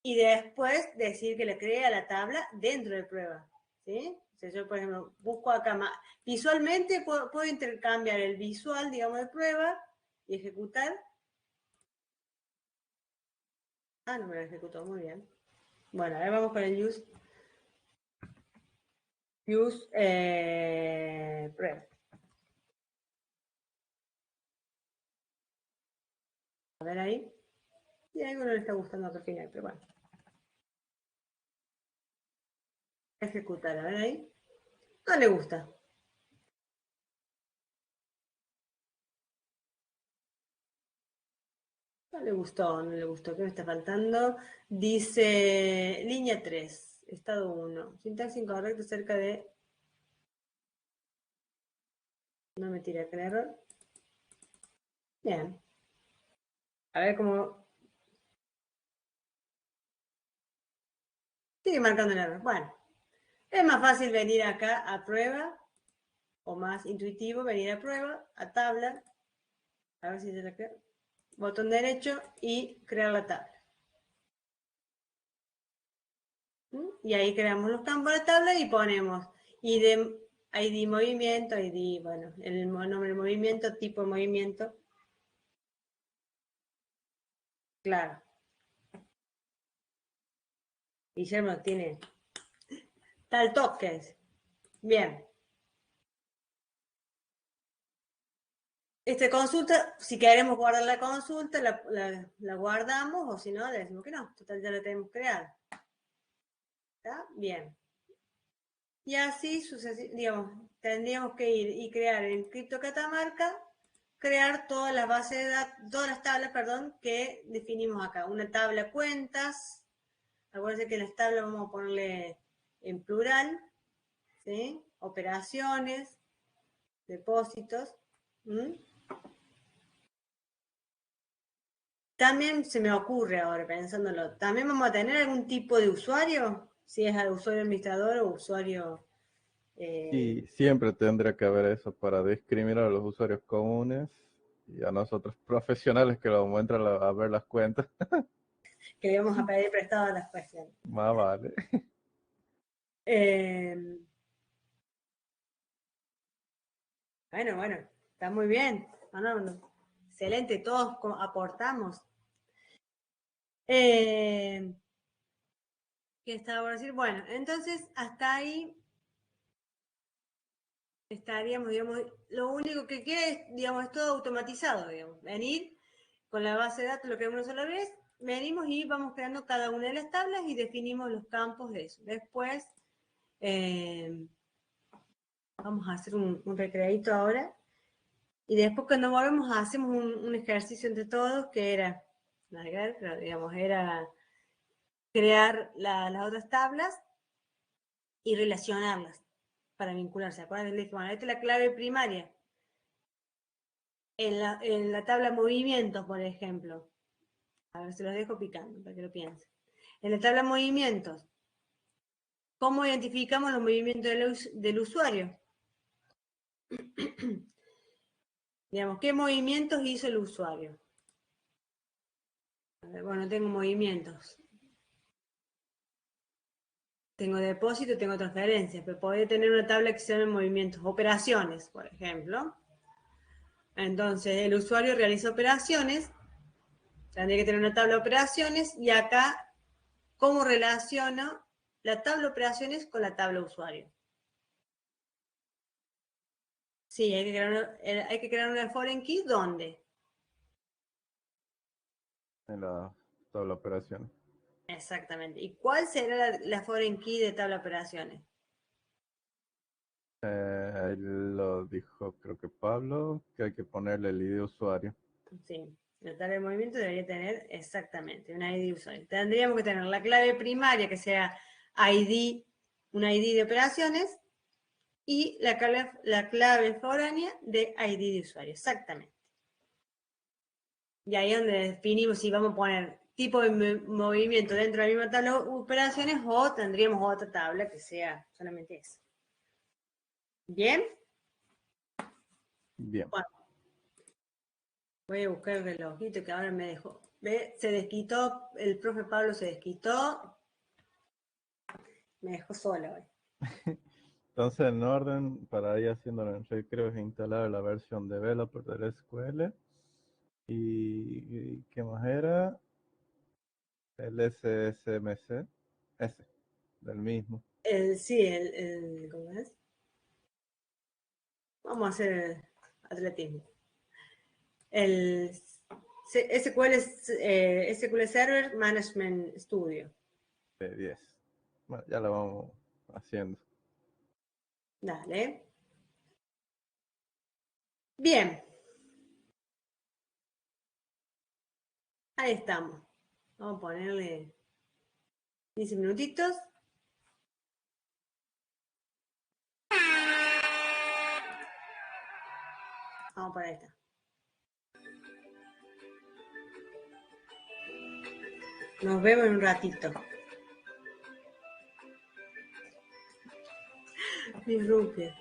y después decir que le cree a la tabla dentro de prueba, ¿sí? O sea, yo, por ejemplo, busco acá visualmente, puedo intercambiar el visual, digamos, de prueba y ejecutar. Ah, no me lo ejecutó, muy bien. Bueno, ahora vamos con el use prueba. A ver ahí. Y a algo no le está gustando al final, pero bueno. Ejecutar, a ver ahí. No le gusta. No le gustó, no le gustó. ¿Qué me está faltando? Dice línea 3, estado 1. Sintaxis incorrecto cerca de... No me tira el error. Bien. A ver cómo... Sigue marcando el error. Bueno. Es más fácil venir acá a prueba, o más intuitivo venir a prueba, a tabla. A ver si se la creo. Botón derecho y crear la tabla. Y ahí creamos los campos de la tabla y ponemos ID movimiento, ID, bueno, el nombre del movimiento, tipo de movimiento. Claro. Guillermo tiene tal toque. Bien. Consulta, si queremos guardar la consulta, la guardamos, o si no, le decimos que no. Total, ya la tenemos creada. ¿Está? Bien. Y así, digamos, tendríamos que ir y crear en CryptoCatamarca, crear todas las bases de datos, todas las tablas, perdón, que definimos acá. Una tabla cuentas, acuérdense que en las tablas vamos a ponerle en plural, ¿sí? Operaciones, depósitos. También se me ocurre ahora, pensándolo, ¿también vamos a tener algún tipo de usuario? Si es al usuario administrador o usuario... Y siempre tendría que haber eso para discriminar a los usuarios comunes y a nosotros profesionales que vamos a entrar a ver las cuentas. Que le vamos a pedir prestado las cuestiones. Más vale. Bueno, está muy bien. No. Excelente, todos aportamos. ¿Qué estaba por decir? Bueno, entonces hasta ahí estaríamos, digamos, lo único que queda es, digamos, es todo automatizado, digamos. Venir con la base de datos, lo que una sola vez, venimos y vamos creando cada una de las tablas y definimos los campos de eso. Después, vamos a hacer un recreadito ahora. Y después cuando volvemos hacemos un ejercicio entre todos que era, pero digamos, era crear las otras tablas y relacionarlas para vincularse. Acuérdense, bueno, esta es la clave primaria. En la tabla movimientos, por ejemplo. A ver, se los dejo picando para que lo piensen. En la tabla movimientos, ¿cómo identificamos los movimientos del usuario? Digamos, ¿qué movimientos hizo el usuario? A ver, bueno, tengo movimientos. Tengo depósito, tengo transferencias, pero podría tener una tabla que se llama movimientos, operaciones, por ejemplo. Entonces, el usuario realiza operaciones, tendría que tener una tabla de operaciones, y acá, ¿cómo relaciono la tabla de operaciones con la tabla usuario? Sí, hay que crear una foreign key, ¿dónde? En la tabla de operaciones. Exactamente. ¿Y cuál será la foreign key de tabla de operaciones? Ahí lo dijo, creo que Pablo, que hay que ponerle el ID de usuario. Sí, la tabla de movimiento debería tener exactamente una ID de usuario. Tendríamos que tener la clave primaria que sea ID, una ID de operaciones y la clave foránea de ID de usuario, exactamente. Y ahí es donde definimos si vamos a poner tipo de movimiento dentro de la misma tabla de operaciones o tendríamos otra tabla que sea solamente esa. ¿Bien? Bien. Bueno, voy a buscar el relojito que ahora me dejó. ¿Ve? Se desquitó, el profe Pablo se desquitó. Me dejó sola hoy. Entonces, en orden, para ir haciéndolo en recreo, es instalar la versión developer del SQL. ¿Y qué más era? El SSMC. Ese, del mismo. Sí, ¿cómo es? Vamos a hacer atletismo. El SQL Server Management Studio. De 10. Bueno, ya lo vamos haciendo. Dale. Bien. Ahí estamos. Vamos a ponerle 15 minutitos. Vamos para esta. Nos vemos en un ratito. Disrupia.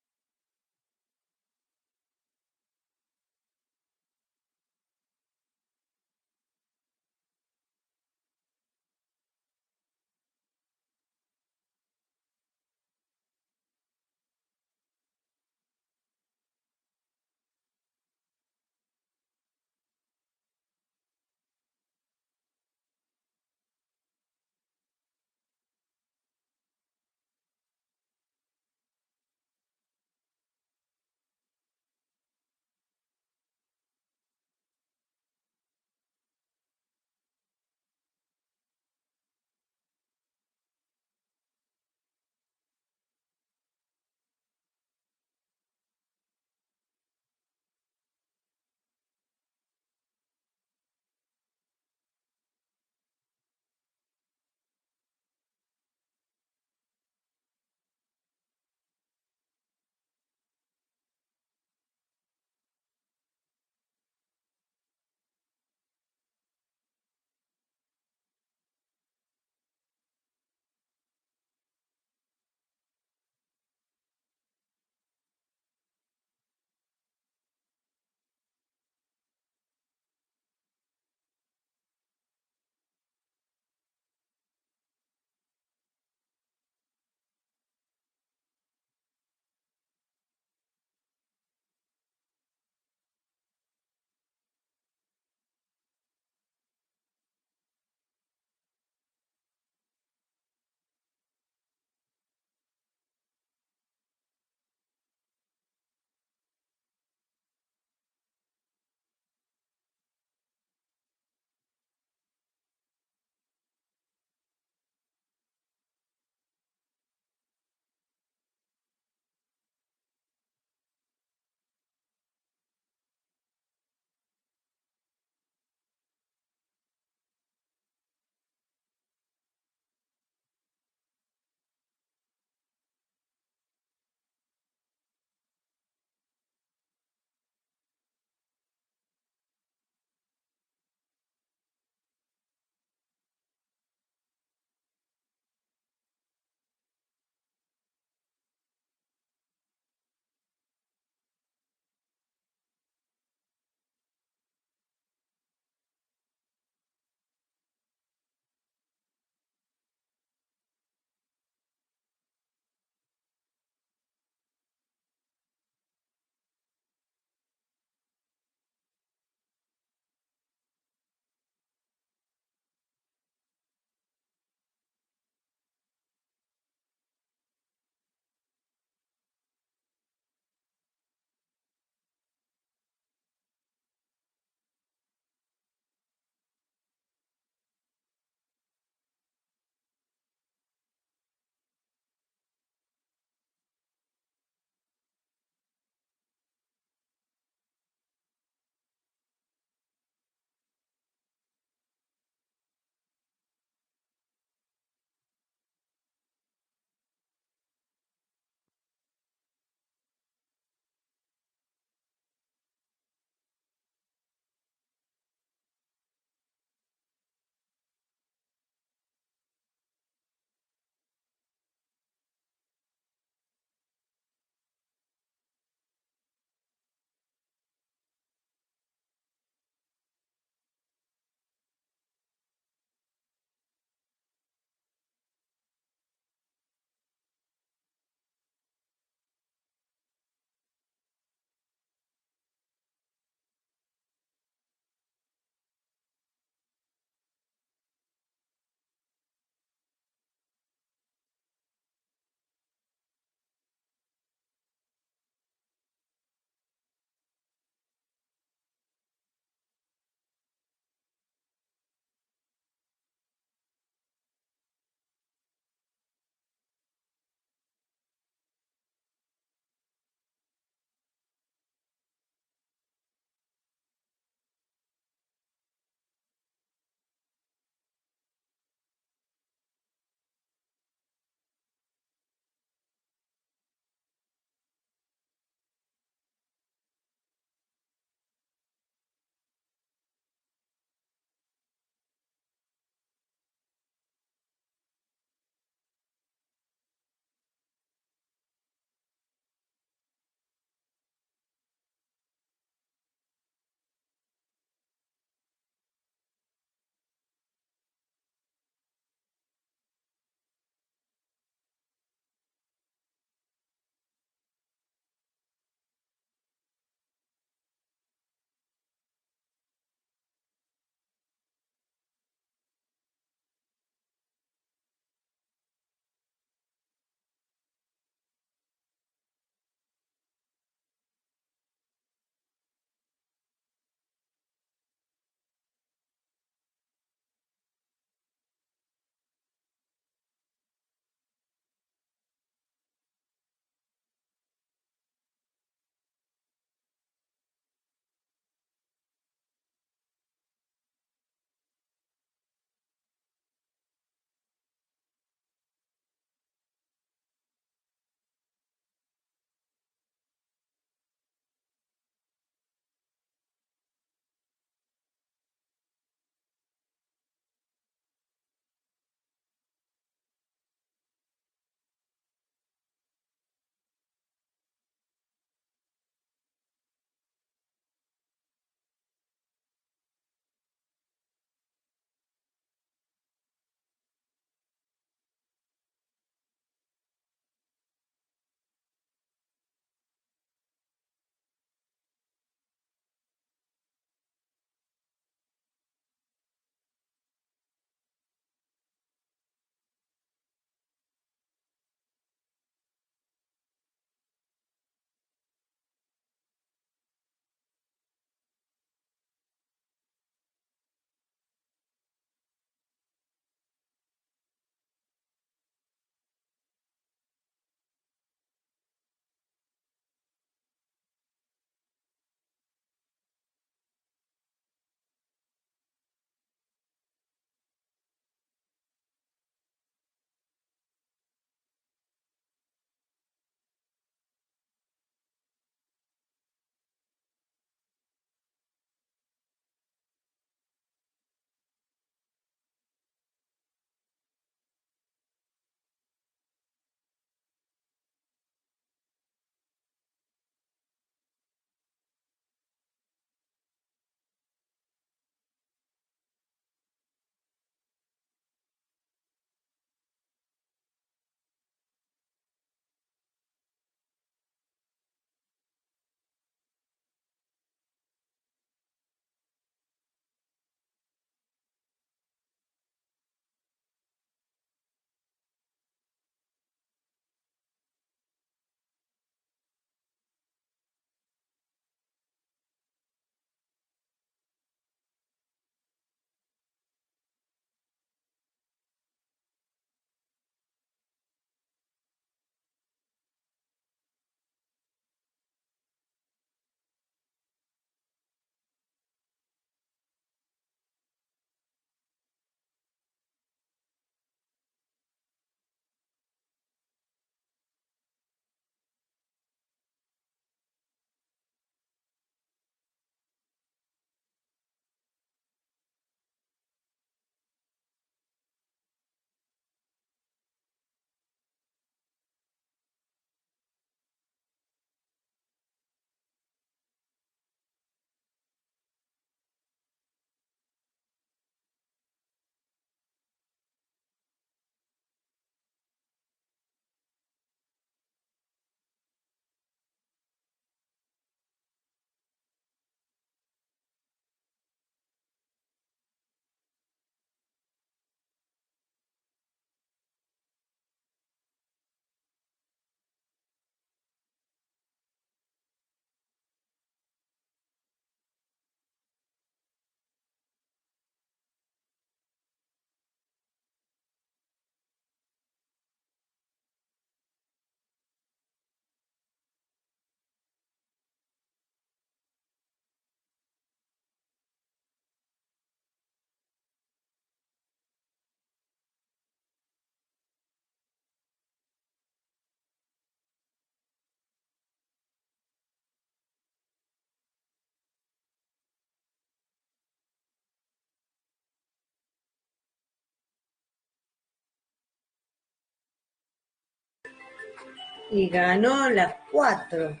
Y ganó las 4.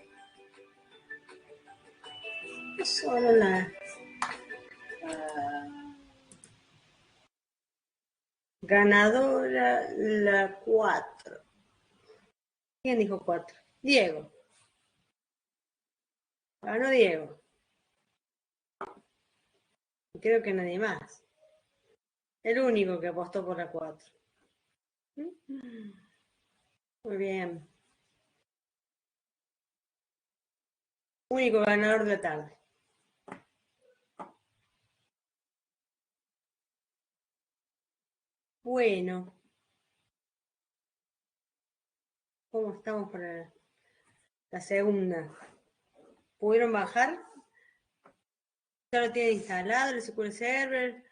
Solo las... ganadora la 4. ¿Quién dijo 4? Diego. Ganó Diego. Creo que nadie más. El único que apostó por la 4. Muy bien. Único ganador de la tarde. Bueno. ¿Cómo estamos para la segunda? ¿Pudieron bajar? ¿Ya lo tienen instalado el SQL Server?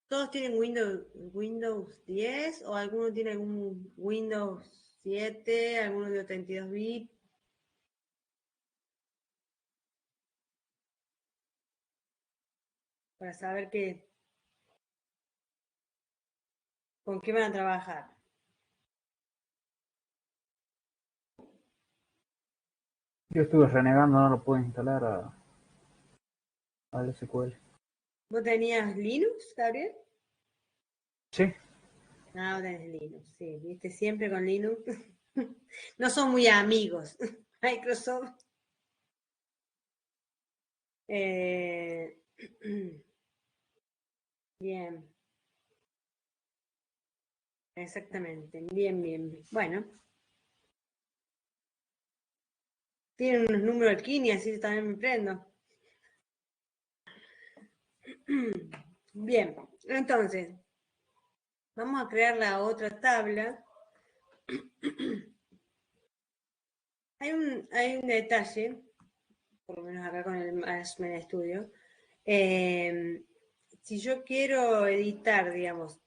¿Todos tienen Windows 10 o alguno tiene algún Windows 7, alguno de 32 bits? Para saber con qué van a trabajar. Yo estuve renegando, no lo puedo instalar al SQL. ¿Vos tenías Linux, Gabriel? Sí. Ah, vos tenés Linux, sí, viste, siempre con Linux. No son muy amigos, Microsoft. Bien. Exactamente, bien. Bueno. Tienen unos números alquimia, así yo también me prendo. Bien, entonces, vamos a crear la otra tabla. Hay un detalle, por lo menos acá con el Management Studio. Si yo quiero editar, digamos,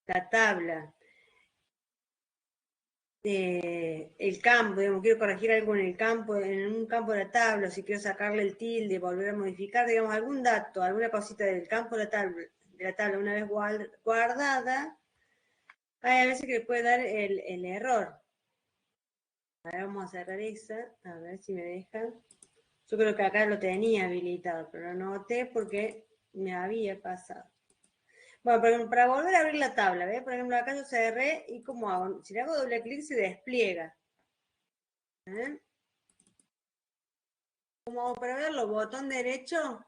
la tabla, el campo, digamos, quiero corregir algo en el campo, en un campo de la tabla, si quiero sacarle el tilde, volver a modificar, digamos, algún dato, alguna cosita del campo de la tabla una vez guardada, hay a veces que le puede dar el error. Ahora vamos a cerrar esa, a ver si me dejan. Yo creo que acá lo tenía habilitado, pero lo noté porque me había pasado. Bueno, por ejemplo, para volver a abrir la tabla, ¿ves? Por ejemplo, acá yo cerré y ¿cómo hago? Si le hago doble clic se despliega. ¿Cómo hago para verlo? Botón derecho,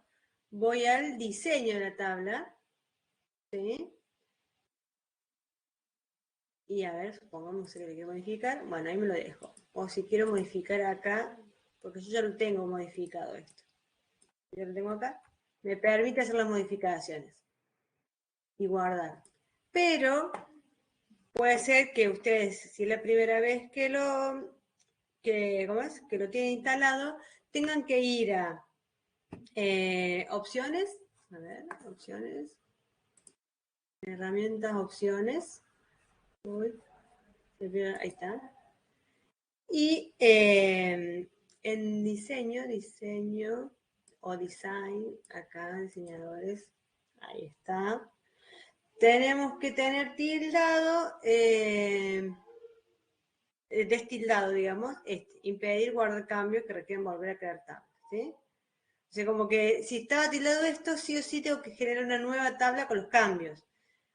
voy al diseño de la tabla. ¿Sí? Y a ver, supongamos que le quiero modificar. Bueno, ahí me lo dejo. O si quiero modificar acá, porque yo ya lo tengo modificado esto. Ya lo tengo acá. Me permite hacer las modificaciones y guardar. Pero puede ser que ustedes, si es la primera vez que lo tienen instalado, tengan que ir a opciones. A ver, opciones. Herramientas, opciones. Uy, ahí está. Y en diseño o design, acá diseñadores, ahí está. Tenemos que tener tildado, destildado, digamos, impedir guardar cambios que requieren volver a crear tablas, ¿sí? O sea, como que si estaba tildado esto, sí o sí tengo que generar una nueva tabla con los cambios.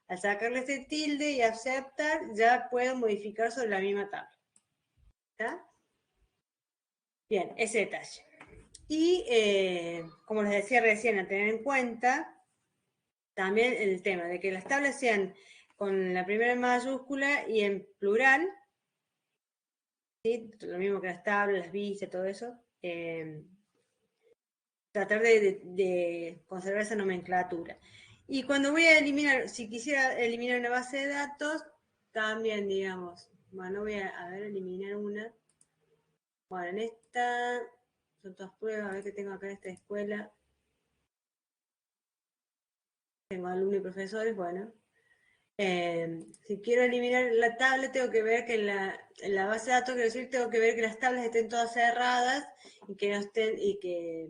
Al sacarle este tilde y aceptar, ya puedo modificar sobre la misma tabla. ¿Está? Bien, ese detalle. Y como les decía recién, a tener en cuenta también el tema de que las tablas sean con la primera mayúscula y en plural, ¿sí? Lo mismo que las tablas, las vistas, todo eso. Tratar de conservar esa nomenclatura. Y cuando voy a eliminar, si quisiera eliminar una base de datos, también, digamos, bueno, voy a ver, eliminar una. Bueno, en esta, son todas pruebas, a ver qué tengo acá en esta escuela. Tengo alumnos y profesores, bueno. Si quiero eliminar la tabla, tengo que ver que en la base de datos, quiero decir, tengo que ver que las tablas estén todas cerradas y que no estén, y que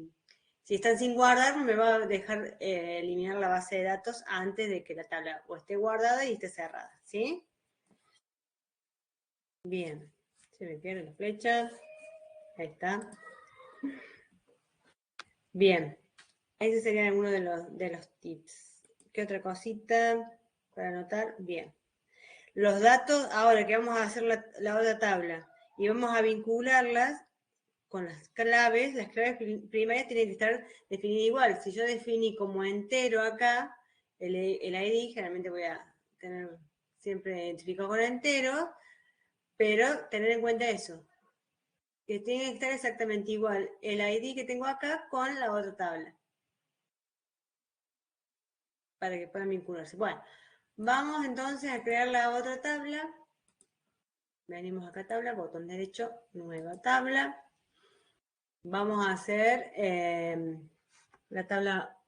si están sin guardar, me va a dejar eliminar la base de datos antes de que la tabla o esté guardada y esté cerrada, ¿sí? Bien. Se me pierden las flechas. Ahí está. Bien. Ese sería alguno de los tips. ¿Qué otra cosita para anotar? Bien. Los datos, ahora que vamos a hacer la otra tabla y vamos a vincularlas con las claves primarias tienen que estar definidas igual. Si yo definí como entero acá, el ID generalmente voy a tener siempre identificado con entero, pero tener en cuenta eso, que tiene que estar exactamente igual el ID que tengo acá con la otra tabla, para que puedan vincularse. Bueno, vamos entonces a crear la otra tabla. Venimos acá a tabla, botón derecho, nueva tabla. Vamos a hacer la tabla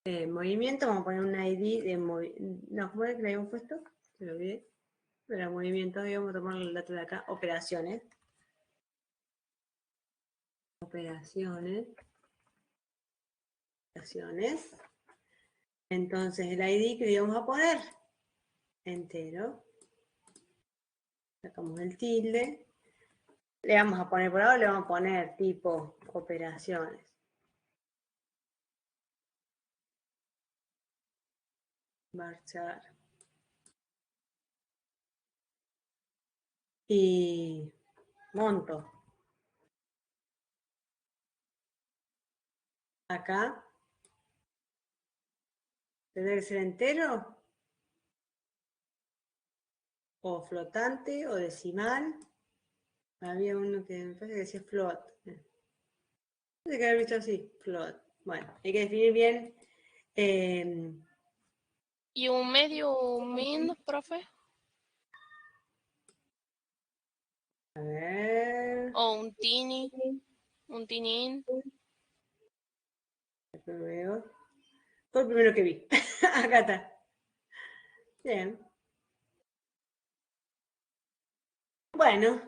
de movimiento. Vamos a poner un ID de movimiento. No, ¿cómo es que le habíamos puesto? Se lo olvidé. Pero movimiento, y vamos a tomar el dato de acá. Operaciones. Operaciones. Operaciones. Entonces el ID que le vamos a poner. Entero. Sacamos el tilde. Le vamos a poner por ahora, le vamos a poner tipo operaciones. Marchar. Y monto. Acá. ¿Tendrá que ser entero? O flotante o decimal. Había uno que me parece que decía float. Tiene que haber visto así, float. Bueno, hay que definir bien. ¿Y un medio min, profe? A ver. ¿O un tini? ¿Un tinin? Lo veo. Fue el primero que vi. Acá está. Bien. Bueno,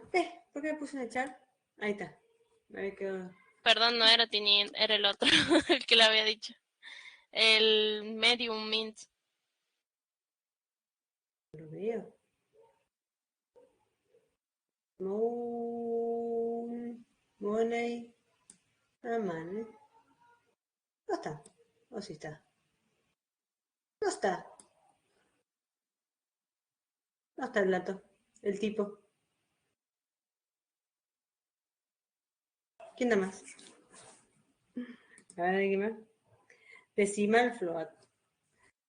¿por qué me puse en el chat? Ahí está. A ver qué. Perdón, no era tinin, era el otro, el que le había dicho. El medium mint. Lo veo. Money. Money. No está. O sí está. No está. No está el dato. El tipo. ¿Quién da más? A ver, ¿alguien más? Decimal float.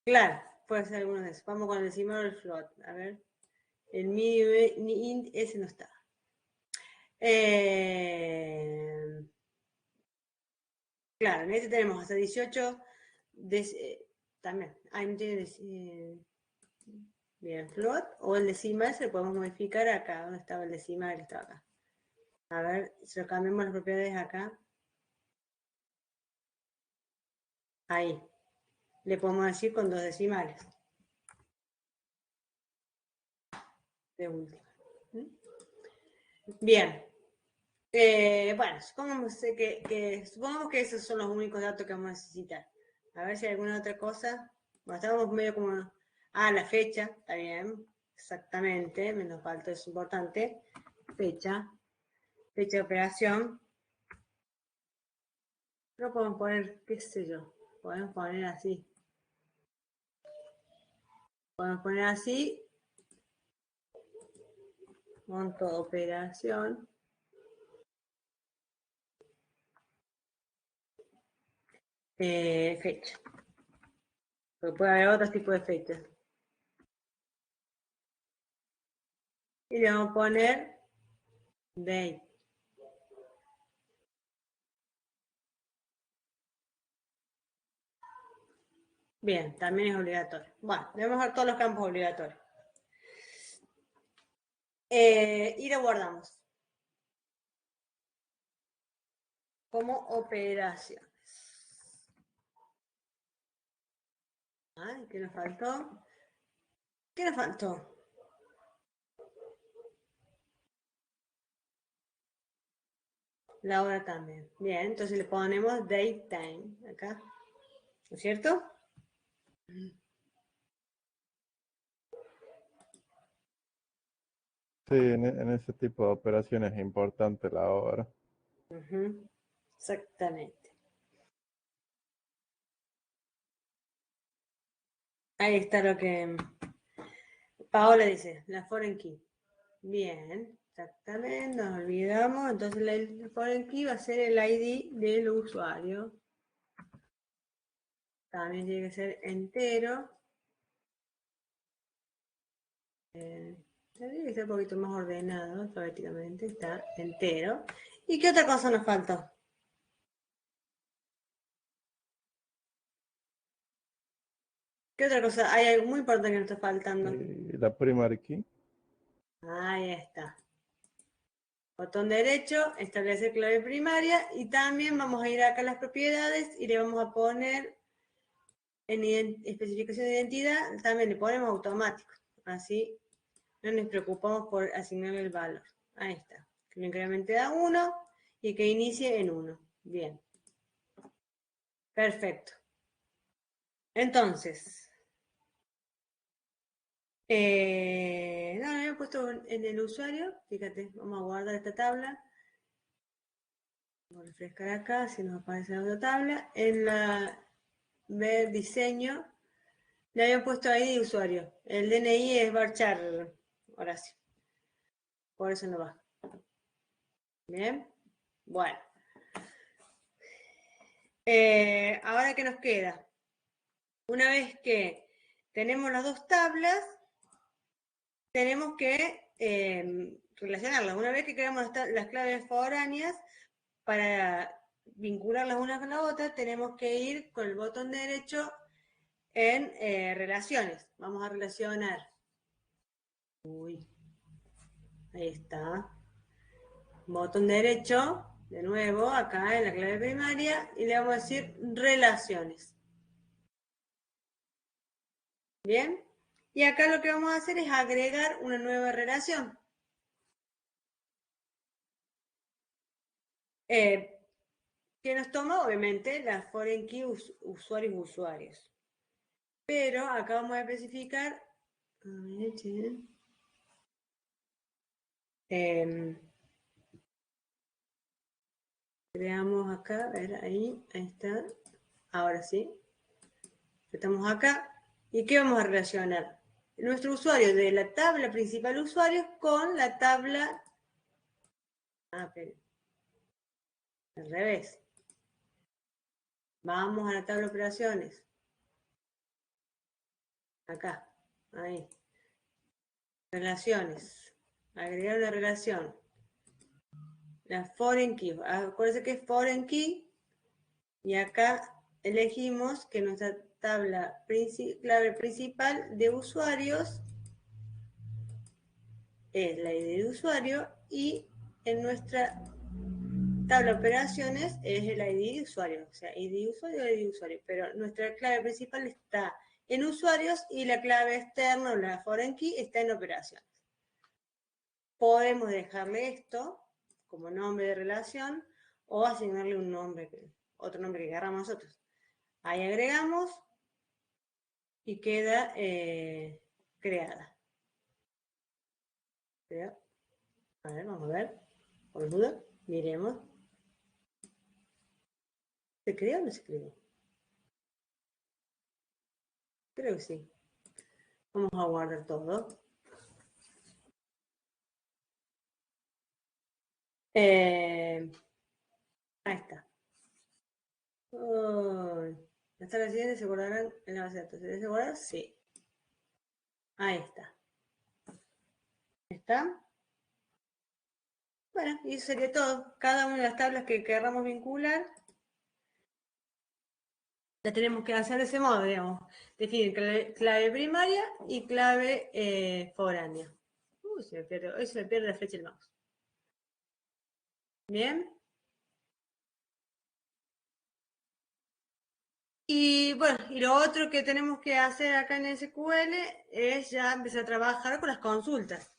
Claro, puede ser alguno de esos. Vamos con el decimal o el float. A ver. El medium int, ese no está. Claro, en este tenemos hasta 18. También. Ahí no tiene bien, float. O el decimal se lo podemos modificar acá. ¿Dónde estaba el decimal? Estaba acá. A ver, si lo cambiamos las propiedades acá. Ahí. Le podemos decir con 2 decimales. De última. Bien. Bueno, supongamos que esos son los únicos datos que vamos a necesitar. A ver si hay alguna otra cosa. Bueno, estábamos medio como... Ah, la fecha, está bien. Exactamente, menos falta, es importante. Fecha de operación. Lo podemos poner, qué sé yo, podemos poner así. Podemos poner así. Monto de operación. Fecha. Porque puede haber otros tipos de fechas. Y le vamos a poner date. Bien, también es obligatorio. Bueno, debemos ver todos los campos obligatorios. Y lo guardamos. Como operaciones. Ay, ¿qué nos faltó? ¿Qué nos faltó? La hora también. Bien, entonces le ponemos date time acá. ¿No es cierto? Sí, en ese tipo de operaciones es importante la hora. Ujú, exactamente. Ahí está lo que Paola dice, la foreign key. Bien, exactamente, nos olvidamos. Entonces el foreign key va a ser el ID del usuario. También tiene que ser entero. Tiene que ser un poquito más ordenado alfabéticamente. Está entero. ¿Y qué otra cosa nos faltó? ¿Qué otra cosa? Hay algo muy importante que nos está faltando. Y la primary key. Ahí está. Botón derecho, establecer clave primaria y también vamos a ir acá a las propiedades y le vamos a poner en especificación de identidad, también le ponemos automático. Así no nos preocupamos por asignarle el valor. Ahí está. Que lo incremente a 1 y que inicie en 1. Bien. Perfecto. Entonces, no, me había puesto en el usuario. Fíjate, vamos a guardar esta tabla. Vamos a refrescar acá, si nos aparece la otra tabla. En la ver diseño, le había puesto ahí de usuario. El DNI es varchar, Horacio. Por eso no va. Bien. Bueno. Ahora, ¿qué nos queda? Una vez que tenemos las dos tablas, tenemos que relacionarlas. Una vez que creamos las claves foráneas, para vincularlas una con la otra, tenemos que ir con el botón derecho en relaciones. Vamos a relacionar. Uy, ahí está. Botón derecho, de nuevo, acá en la clave primaria, y le vamos a decir relaciones. Bien. Y acá lo que vamos a hacer es agregar una nueva relación. Que nos toma, obviamente, la foreign key usuarios. Pero acá vamos a especificar. Creamos acá, a ver, ahí está. Ahora sí. Estamos acá. ¿Y qué vamos a relacionar? Nuestro usuario de la tabla principal usuarios con la tabla. Pero al revés. Vamos a la tabla operaciones. Acá. Ahí. Relaciones. Agregar una relación. La foreign key. Acuérdense que es foreign key. Y acá elegimos que nuestra tabla clave principal de usuarios es la ID de usuario y en nuestra tabla de operaciones es el ID de usuario, o sea, ID de usuario, ID de usuario, pero nuestra clave principal está en usuarios y la clave externa o la foreign key está en operaciones. Podemos dejarle esto como nombre de relación o asignarle un nombre, otro nombre que queramos nosotros. Ahí agregamos y queda creada. A ver, vamos a ver. Por duda, miremos. ¿Se creó o no se creó? Creo que sí. Vamos a guardar todo. Ahí está. Las tablas siguientes se guardarán en la base de datos. ¿Se debe guardar? Sí. Ahí está. ¿Está? Bueno, y eso sería todo. Cada una de las tablas que queramos vincular, la tenemos que hacer de ese modo, digamos. Definir clave primaria y clave foránea. Hoy se me pierde la flecha del mouse. Bien. Y bueno, y lo otro que tenemos que hacer acá en SQL es ya empezar a trabajar con las consultas.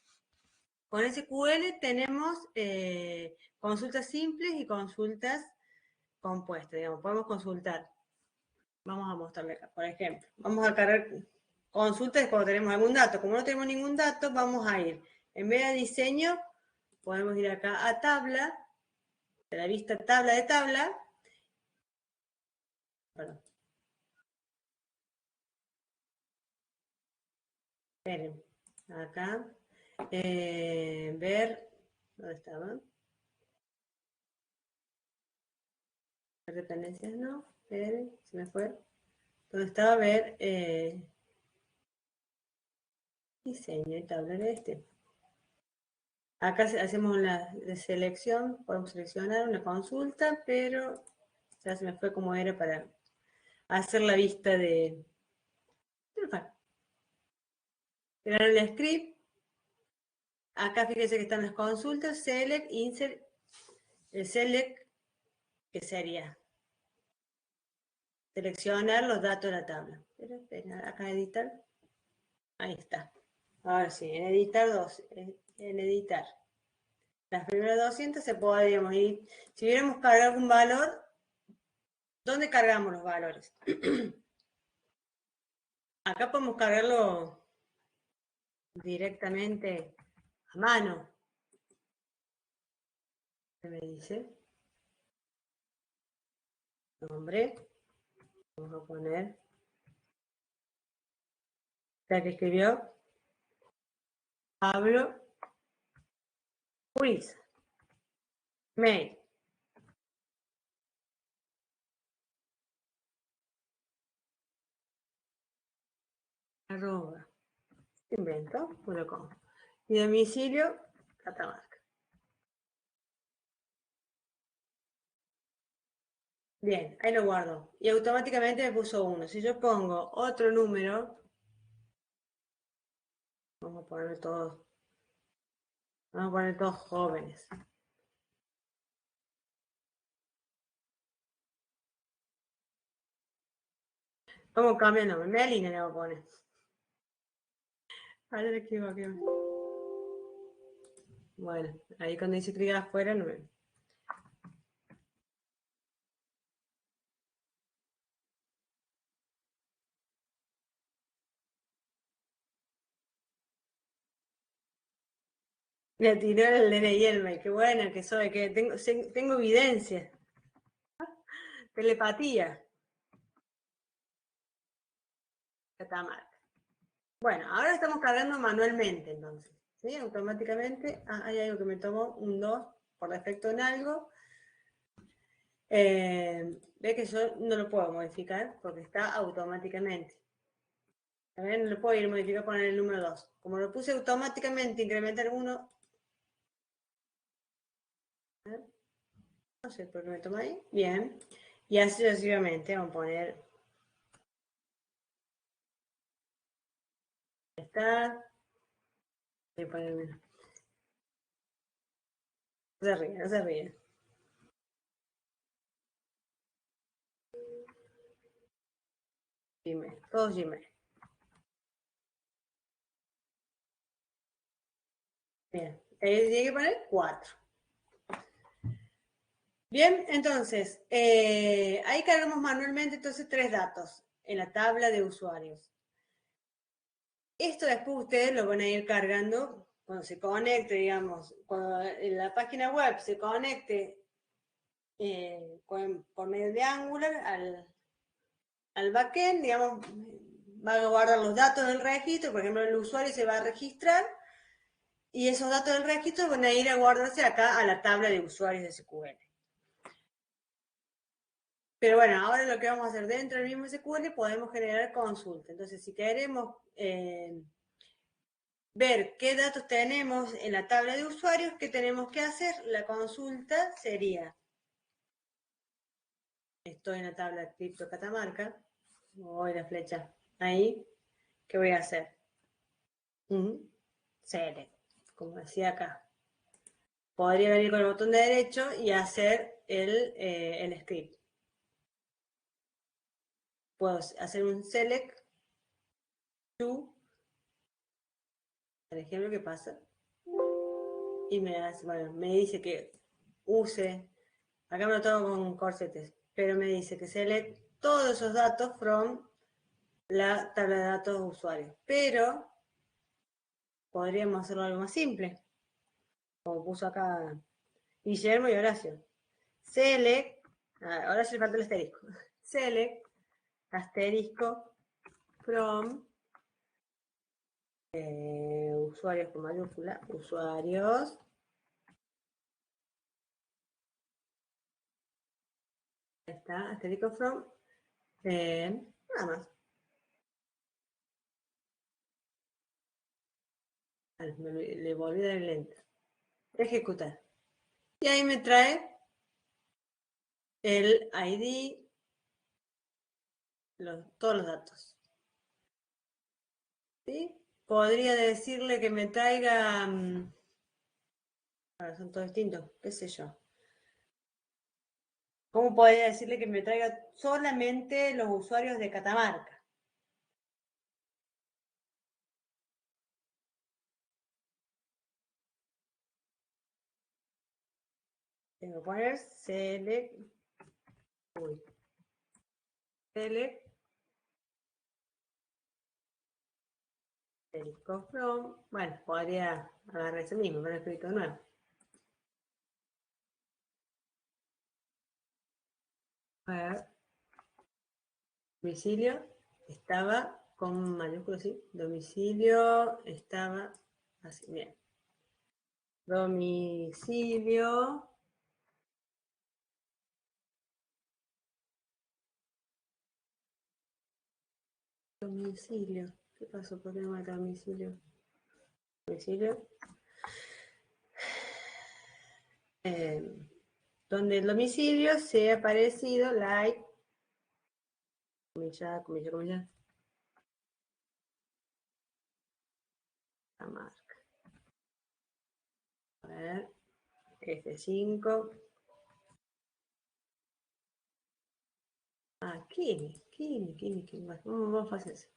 Con SQL tenemos consultas simples y consultas compuestas, digamos, podemos consultar. Vamos a mostrarle acá, por ejemplo. Vamos a cargar consultas cuando tenemos algún dato. Como no tenemos ningún dato, vamos a ir En vez de diseño, podemos ir acá a tabla, de la vista tabla de tabla. Perdón. Esperen, acá. Ver, ¿dónde estaba? Dependencias, no. Esperen, se me fue. ¿Dónde estaba? Ver, diseño y tabla de este. Acá hacemos la selección, podemos seleccionar una consulta, pero ya se me fue como era para hacer la vista de... Crear el script. Acá fíjense que están las consultas, select, insert, el select, que sería seleccionar los datos de la tabla. Pero espera, acá editar. Ahí está. Ahora sí, en editar en editar. Las primeras 200 se podríamos ir. Si hubiéramos cargado algún valor, ¿dónde cargamos los valores? Acá podemos cargarlo directamente a mano. ¿Qué me dice? Nombre. Vamos a poner. La que escribió. Pablo Ruiz. Mail. Arroba. Invento.com. Y domicilio, Catamarca. Bien, ahí lo guardo. Y automáticamente me puso 1. Si yo pongo otro número, vamos a poner todos jóvenes. ¿Cómo cambia el nombre? Melina le voy a poner. Ahora le equivoqué. Bueno, ahí cuando dice escribir afuera, no me... Le tiró el DNI el mail. Qué bueno que soy, que tengo evidencia. Telepatía. Catamarca. Bueno, ahora estamos cargando manualmente, entonces. ¿Sí? Automáticamente. Hay algo que me tomó un 2 por defecto en algo. Ve que yo no lo puedo modificar porque está automáticamente. También no lo puedo ir a modificar, poner el número 2. Como lo puse automáticamente, incrementar 1. No sé por qué me toma ahí. Bien. Y así sucesivamente. Vamos a poner. Está. Voy a poner. No se ríe, no se ríe. Gmail, todos Gmail. Bien, ahí tiene que poner 4. Bien, entonces, ahí cargamos manualmente entonces 3 datos en la tabla de usuarios. Esto después ustedes lo van a ir cargando cuando se conecte, digamos, cuando en la página web se conecte por medio de Angular al backend, digamos, va a guardar los datos del registro, por ejemplo, el usuario se va a registrar y esos datos del registro van a ir a guardarse acá a la tabla de usuarios de SQL. Pero bueno, ahora lo que vamos a hacer dentro del mismo SQL podemos generar consulta. Entonces, si queremos ver qué datos tenemos en la tabla de usuarios, ¿qué tenemos que hacer? La consulta sería, estoy en la tabla de Cripto Catamarca, voy la flecha ahí, ¿qué voy a hacer? Select, como decía acá. Podría venir con el botón de derecho y hacer el script. Puedo hacer un select to, por ejemplo, ¿qué pasa? Y me dice que use, acá me lo tengo con corchetes, pero me dice que select todos esos datos from la tabla de datos de usuarios. Pero podríamos hacerlo algo más simple, como puso acá Guillermo y Horacio. Select, ahora se le falta el asterisco. Select, asterisco, from, usuarios con mayúscula, usuarios. Ahí está, asterisco from, nada más. Le volví a dar el enter. Ejecutar. Y ahí me trae el ID, todos los datos. ¿Sí? Podría decirle que me traiga... ahora son todos distintos, qué sé yo. ¿Cómo podría decirle que me traiga solamente los usuarios de Catamarca? Tengo que poner select, select, from, bueno, podría agarrar ese mismo, pero escrito de nuevo. A ver, domicilio estaba con mayúsculas, ¿sí? Domicilio estaba así, bien. Domicilio. Domicilio. ¿Qué pasó? ¿Por qué no marca domicilio? Domicilio. Donde el domicilio sea parecido, like, comilla, comilla, comilla. La marca. A ver. F5. Ah, Kini. Vamos a hacer eso.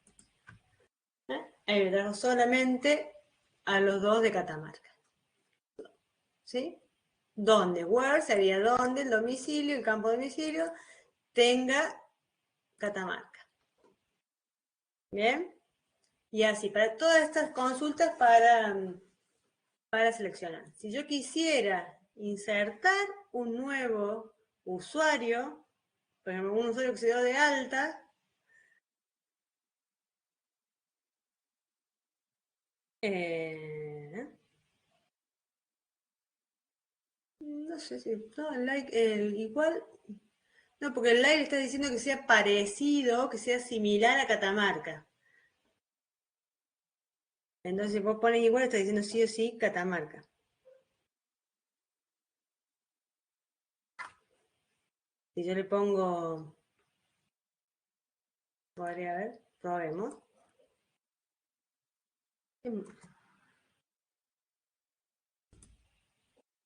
Ahí me trajo solamente a los dos de Catamarca. ¿Sí? Donde, where sería donde el domicilio, el campo de domicilio, tenga Catamarca. ¿Bien? Y así, para todas estas consultas para seleccionar. Si yo quisiera insertar un nuevo usuario, por ejemplo, un usuario que se dio de alta, no sé si, no, el like, igual, no, porque el like está diciendo que sea parecido, que sea similar a Catamarca. Entonces, si vos pones igual, está diciendo sí o sí Catamarca. Si yo le pongo, podría ver, probemos.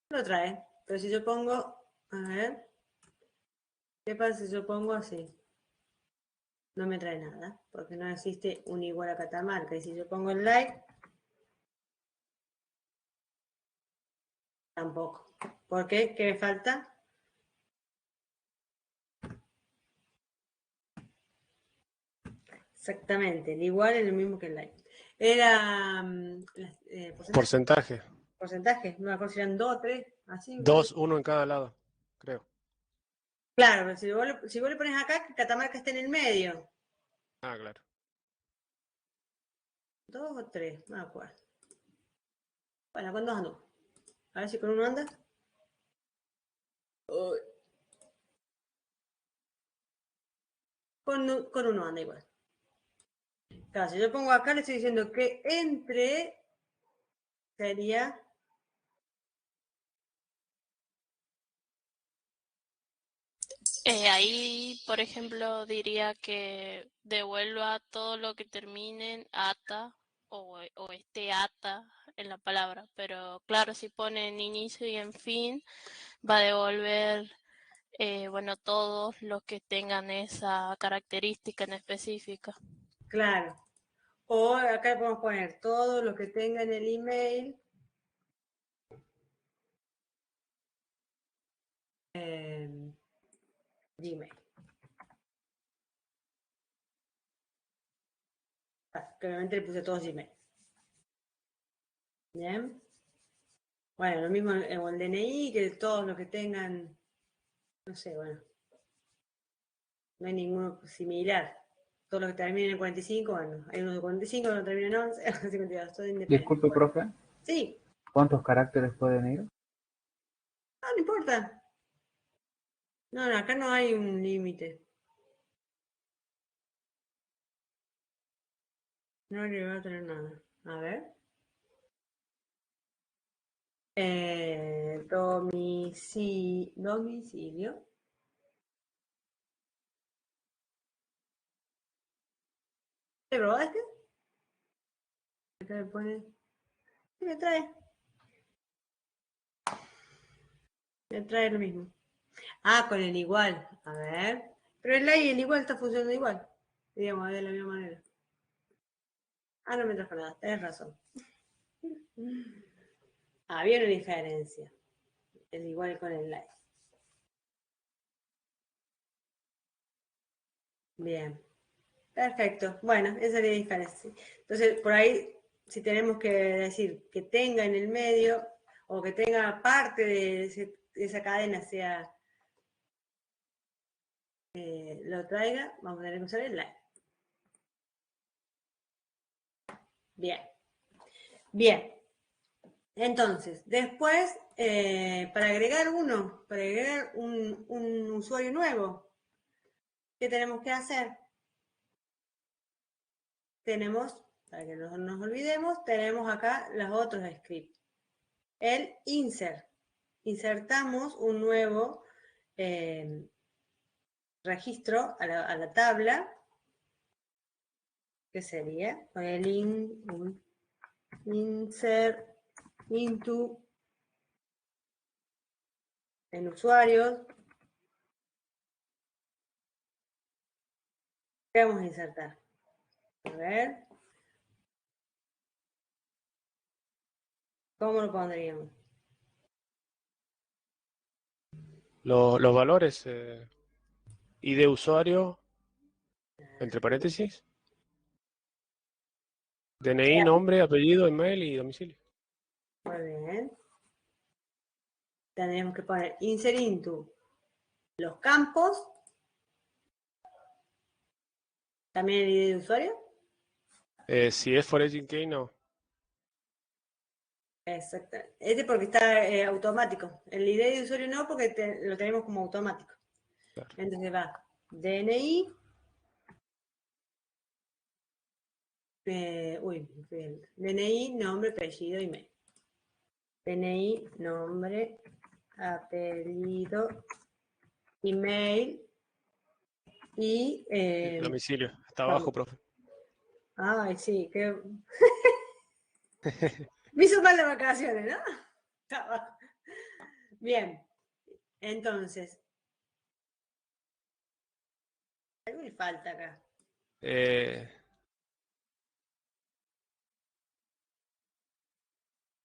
Lo trae, pero si yo pongo, a ver, ¿qué pasa si yo pongo así? No me trae nada, porque no existe un igual a Catamarca. Y si yo pongo el like, tampoco. ¿Por qué? ¿Qué me falta? Exactamente, el igual es lo mismo que el like. Era Porcentaje. porcentaje, no me acuerdo si eran 2 o 3, así. 2, 1 en cada lado, creo. Claro, pero si vos le pones acá, que Catamarca está en el medio. Ah, claro. 2 o 3, no me acuerdo. Bueno, con 2 ando. A ver si con uno anda. Uy. Con uno anda igual. Claro, si yo pongo acá, le estoy diciendo que entre sería... Ahí, por ejemplo, diría que devuelva todo lo que termine en ata o esté ata en la palabra. Pero claro, si pone en inicio y en fin, va a devolver, bueno, todos los que tengan esa característica en específica. Claro. O acá podemos poner todo lo que tenga en el email. Gmail. Que obviamente le puse todo Gmail. Bien. Bueno, lo mismo en el DNI, que todos los que tengan, no sé, bueno, no hay ninguno similar. Todos los que terminen en 45, bueno, hay unos de 45, otros terminan en 11, 52, todo independiente. Disculpe, profe. Sí, ¿Cuántos caracteres pueden ir? no importa. No, acá no hay un límite. No le va a tener nada. A ver. Domicilio. ¿Te probaste? Acá me pone. ¿Qué me trae? Me trae lo mismo. Ah, con el igual. A ver. Pero el y el igual está funcionando igual. Digamos, de la misma manera. Ah, no me trajo nada. Tienes razón. Había una diferencia. El igual con el like. Bien. Perfecto. Bueno, esa es la diferencia. Entonces, por ahí, si tenemos que decir que tenga en el medio o que tenga parte de esa cadena, sea lo traiga, vamos a tener que usar el like. Bien. Bien. Entonces, después, para agregar un usuario nuevo, ¿qué tenemos que hacer? Tenemos, para que no nos olvidemos, tenemos acá los otros scripts. El insert. Insertamos un nuevo registro a la tabla, que sería con el insert into en usuarios. ¿Qué vamos a insertar? A ver. ¿Cómo lo pondríamos? Los valores, ID usuario, entre paréntesis, DNI, nombre, apellido, email y domicilio. Muy bien. Tendríamos que poner insert into los campos. También el ID de usuario. Si es Foraging Key, no. Exacto. Este porque está automático. El ID de usuario no, porque lo tenemos como automático. Claro. Entonces va DNI. DNI, nombre, apellido, email. DNI, nombre, apellido, email y... Domicilio, está abajo, profe. Ay, sí, que... Me hizo mal las vacaciones, ¿no? Está abajo. Bien, entonces... Algo le falta acá.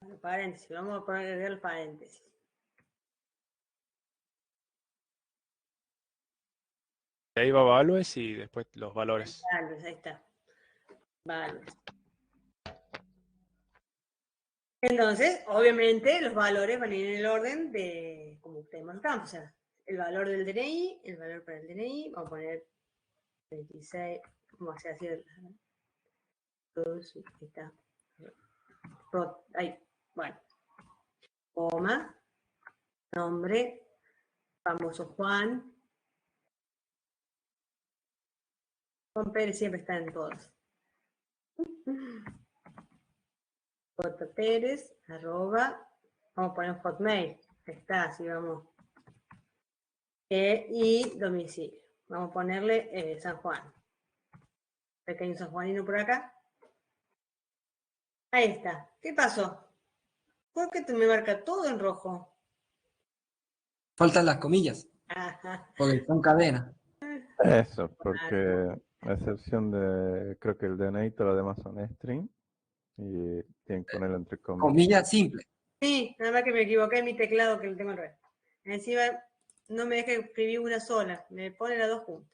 Bueno, paréntesis, vamos a poner el paréntesis. Ahí va values y después los valores. Values, ahí está. Values. Entonces, obviamente, los valores van a ir en el orden de como tenemos el campo. O sea, el valor del DNI, el valor para el DNI, vamos a poner 26, vamos a hacer así. Ahí está. Ahí, bueno. Coma, nombre, famoso Juan. Juan Pérez siempre está en todos. J. Pérez, arroba, vamos a poner un hotmail. Ahí está, así vamos. Y domicilio. Vamos a ponerle San Juan. Pequeño sanjuanino por acá. Ahí está. ¿Qué pasó? ¿Por qué me marca todo en rojo? Faltan las comillas, Ajá. porque son cadenas. Eso, porque a excepción de, creo que el DNI, todo lo demás son string y tienen que ponerlo entre comillas. Comillas simples. Sí, nada más que me equivoqué en mi teclado que lo tengo al revés. Encima no me deja escribir una sola, me pone las dos juntas.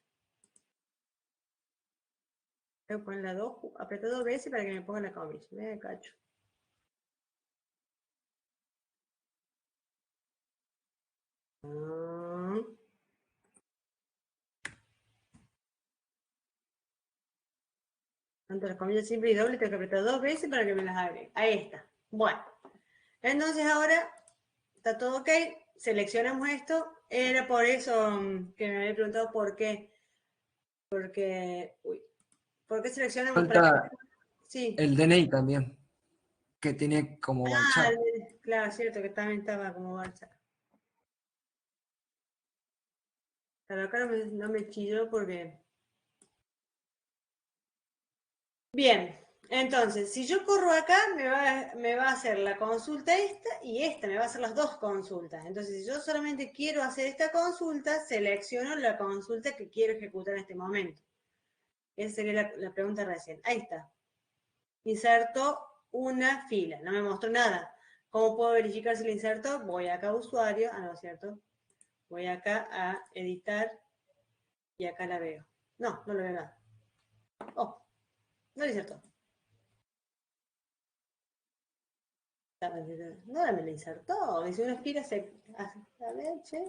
Tengo que poner las dos, apretar 2 veces para que me ponga la comilla. Me cacho. Entre las comillas simple y doble, tengo que apretar 2 veces para que me las agregue. Ahí está. Bueno, entonces ahora está todo ok. Seleccionamos esto. Era por eso que me había preguntado por qué. Porque, ¿por qué seleccionamos? Falta Sí. el DNI también, que tiene como varchar. Claro, cierto, que también estaba como varchar. Pero acá no me chilló porque... Bien, entonces, si yo corro acá, me va a hacer la consulta esta y esta, me va a hacer las dos consultas. Entonces, si yo solamente quiero hacer esta consulta, selecciono la consulta que quiero ejecutar en este momento. Esa sería la pregunta recién. Ahí está. Inserto una fila, no me mostró nada. ¿Cómo puedo verificar si lo inserto? Voy acá a usuario, no es cierto. Voy acá a editar y acá la veo. No lo veo nada. Oh, no lo insertó. No me lo insertó. Dice una fila se... A ver, che.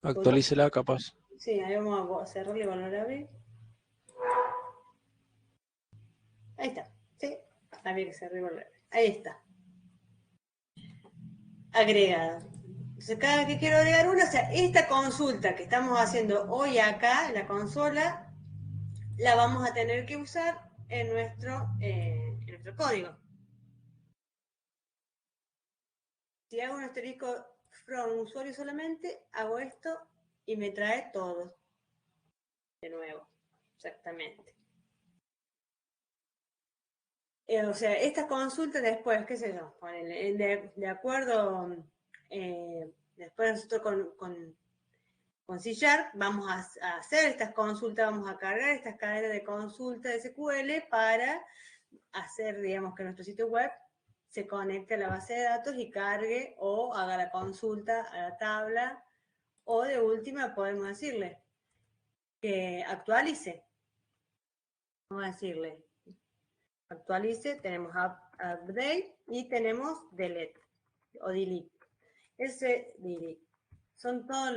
Actualícela capaz. Sí, ahí vamos a cerrarle y volver a abrir. Ahí está. Sí, había que cerrar y volver a abrir. Ahí está. Agregado. Entonces, cada vez que quiero agregar una, o sea, esta consulta que estamos haciendo hoy acá en la consola, la vamos a tener que usar en nuestro código. Si hago un asterisco from usuario solamente, hago esto y me trae todos. De nuevo, exactamente. O sea, estas consultas después, qué sé yo, de acuerdo, después nosotros con C# vamos a hacer estas consultas, vamos a cargar estas cadenas de consulta de SQL para hacer, digamos, que nuestro sitio web se conecte a la base de datos y cargue o haga la consulta a la tabla, o de última podemos decirle que actualice. Vamos a decirle, actualice, tenemos update y tenemos delete o delete. Ese delete son todos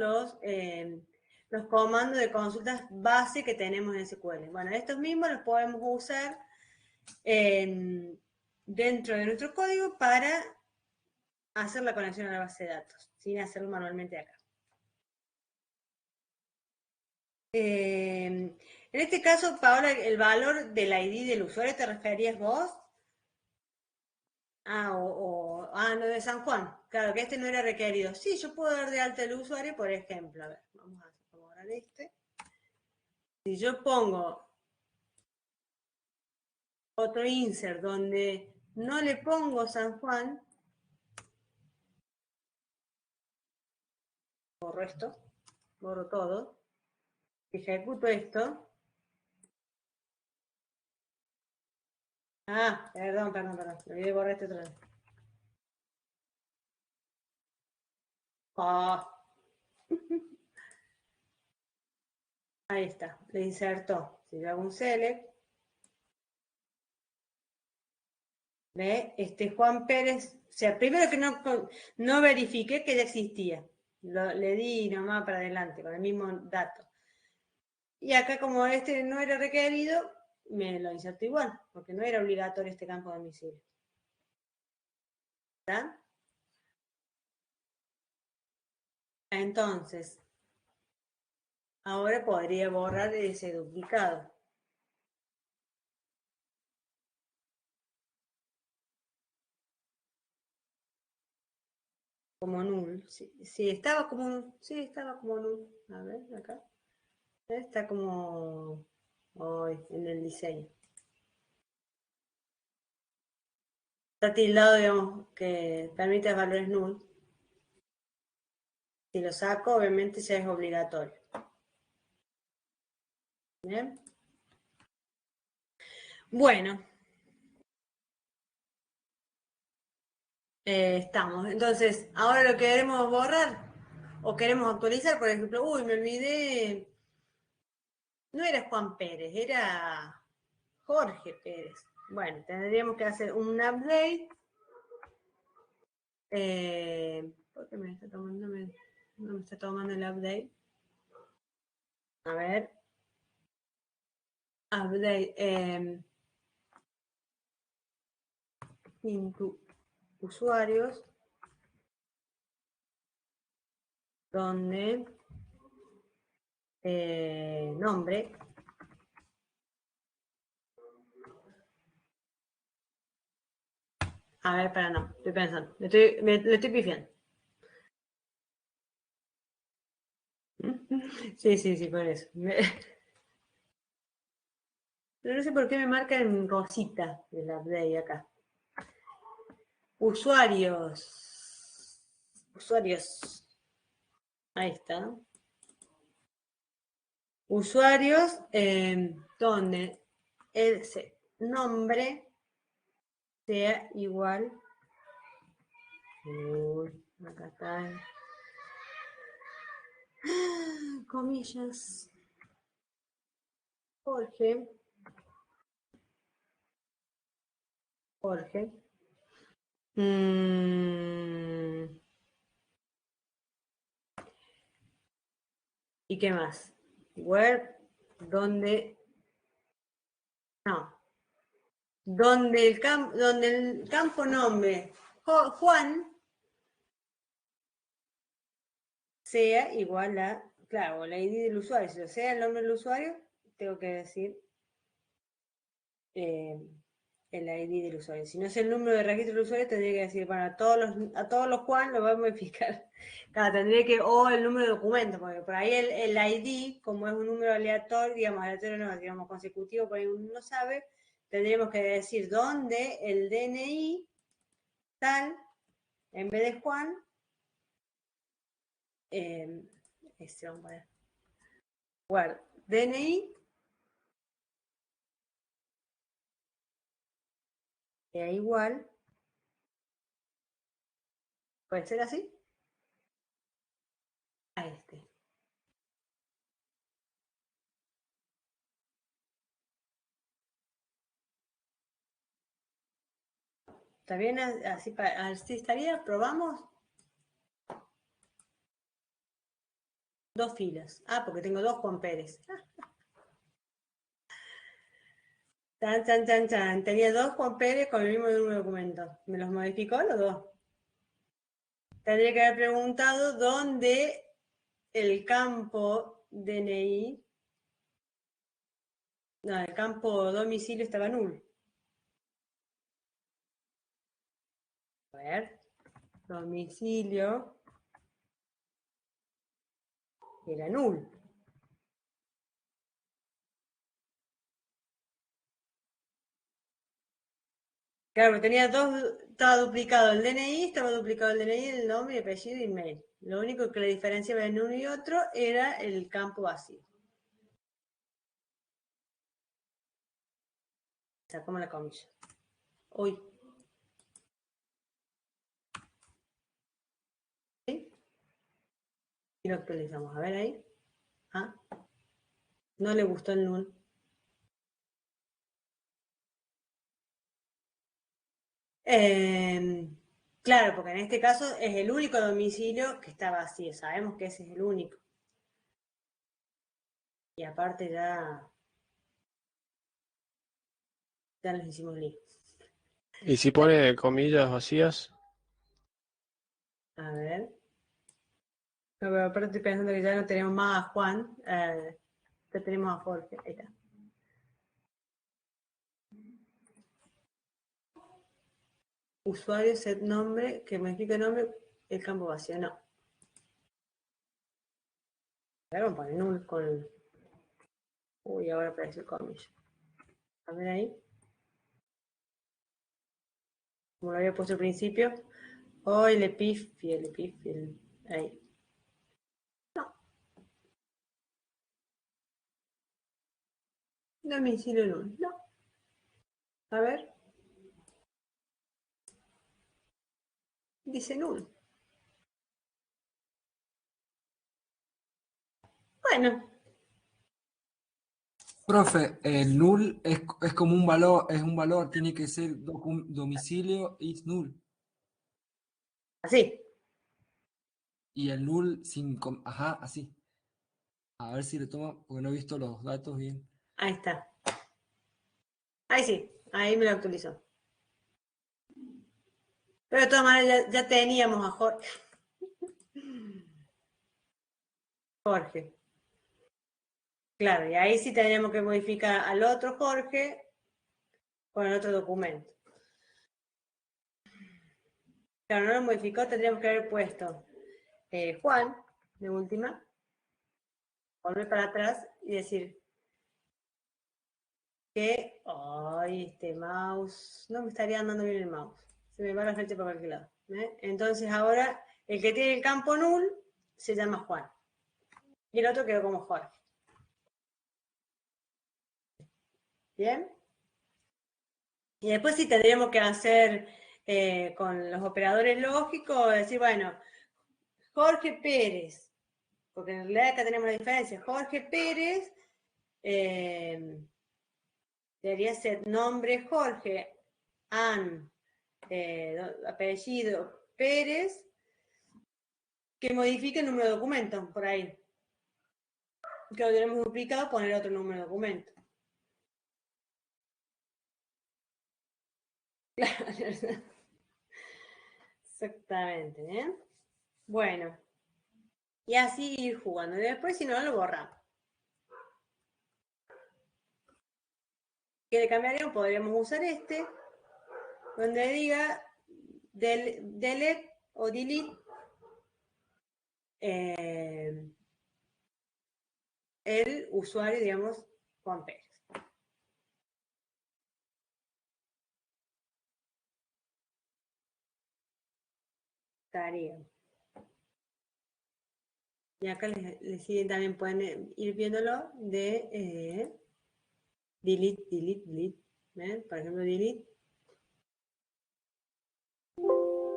los comandos de consultas base que tenemos en SQL. Bueno, estos mismos los podemos usar dentro de nuestro código para hacer la conexión a la base de datos, sin hacerlo manualmente acá. En este caso, Paola, el valor del ID del usuario, ¿te referías vos? No, de San Juan. Claro, que este no era requerido. Sí, yo puedo dar de alta el usuario, por ejemplo. A ver, vamos a borrar este. Si yo pongo otro insert donde no le pongo San Juan, borro esto, borro todo, ejecuto esto. Perdón, me olvidé borrar este otra vez. Ahí está, le insertó. Si yo hago un select, ¿ve? Juan Pérez, o sea, primero que no verifiqué que ya existía. Le di nomás para adelante, con el mismo dato. Y acá, como este no era requerido, me lo inserto igual, porque no era obligatorio este campo de domicilio. ¿Verdad? Entonces, ahora podría borrar ese duplicado. Como null. Sí, estaba como null. A ver, acá. Está como hoy en el diseño. Está tildado, digamos, que permite valores null. Si lo saco, obviamente ya es obligatorio. ¿Bien? Bueno. Estamos. Entonces, ahora lo queremos borrar o queremos actualizar, por ejemplo, me olvidé, no era Juan Pérez, era Jorge Pérez. Bueno, tendríamos que hacer un update ¿Por qué me está tomando? No me está tomando el update. A ver. Update. Into usuarios. Donde nombre. A ver, para no, estoy pensando. Le estoy pifiando. Sí, por eso. Pero no sé por qué me marca en rosita el update acá. Usuarios. Usuarios. Ahí está. Usuarios donde el nombre sea igual. Acá está. Comillas. Jorge. ¿Y qué más? Where, donde el campo nombre Juan sea igual a, claro, la ID del usuario. Si sea el nombre del usuario, tengo que decir el ID del usuario. Si no es el número de registro del usuario, tendría que decir, bueno, a todos los Juan lo vamos a modificar. Claro, tendría que, o el número de documento, porque por ahí el ID, como es un número aleatorio, no, digamos consecutivo, por ahí uno no sabe, tendríamos que decir dónde el DNI tal, en vez de Juan, vamos a poner, guarda, DNI, sea igual, puede ser así, a este. ¿Está bien? Así estaría, probamos. 2 filas. Porque tengo 2 Juan Pérez. Chan. Tenía 2 Juan Pérez con el mismo número de documentos. ¿Me los modificó los 2? Tendría que haber preguntado dónde el campo DNI, no, el campo domicilio estaba nulo. A ver, domicilio era nulo. Claro, tenía 2, estaba duplicado el DNI, el nombre, el apellido y email. Lo único que la diferenciaba en uno y otro era el campo vacío. Sacamos la comilla. Uy. ¿Sí? Y lo actualizamos. A ver ahí. No le gustó el null. Claro, porque en este caso es el único domicilio que está vacío. Sabemos que ese es el único. Y aparte ya nos hicimos lío. ¿Y si pone comillas vacías? A ver. No, pero aparte estoy pensando que ya no tenemos más a Juan. Ya tenemos a Jorge. Ahí está. Usuario, set nombre, que modifica el nombre, el campo vacío. No. Vamos a poner null con... Uy, ahora apareció comilla. A ver ahí. Como lo había puesto al principio. Hoy le pifié. Ahí. No. Domicilio null. No. A ver. Dice null. Bueno. Profe, el null es como un valor, tiene que ser domicilio is null. Así. Y el null sin... Ajá, así. A ver si le toma, porque no he visto los datos bien. Ahí está. Ahí sí, ahí me lo actualizó. Pero de todas maneras ya teníamos a Jorge. Jorge. Claro, y ahí sí tendríamos que modificar al otro Jorge con el otro documento. Claro, no lo modificó, tendríamos que haber puesto Juan, de última, volver para atrás y decir que, ay, este mouse, no me estaría andando bien el mouse, se me va la flecha para cualquier lado. Entonces ahora, el que tiene el campo null se llama Juan, y el otro quedó como Jorge. ¿Bien? Y después sí tendríamos que hacer con los operadores lógicos, decir, bueno, Jorge Pérez, porque en realidad acá tenemos la diferencia, Jorge Pérez debería ser nombre Jorge, apellido Pérez, que modifique el número de documento, por ahí. Que lo tenemos duplicado, poner otro número de documento. Claro. Exactamente, ¿eh? Bueno. Y así ir jugando. Y después, si no, lo borramos. ¿Qué le cambiaríamos? Podríamos usar este, donde diga delete o delete el usuario, digamos, Juan Pérez. Estaría. Y acá les siguen, también pueden ir viéndolo de delete, delete, delete. ¿Ven? Por ejemplo, delete.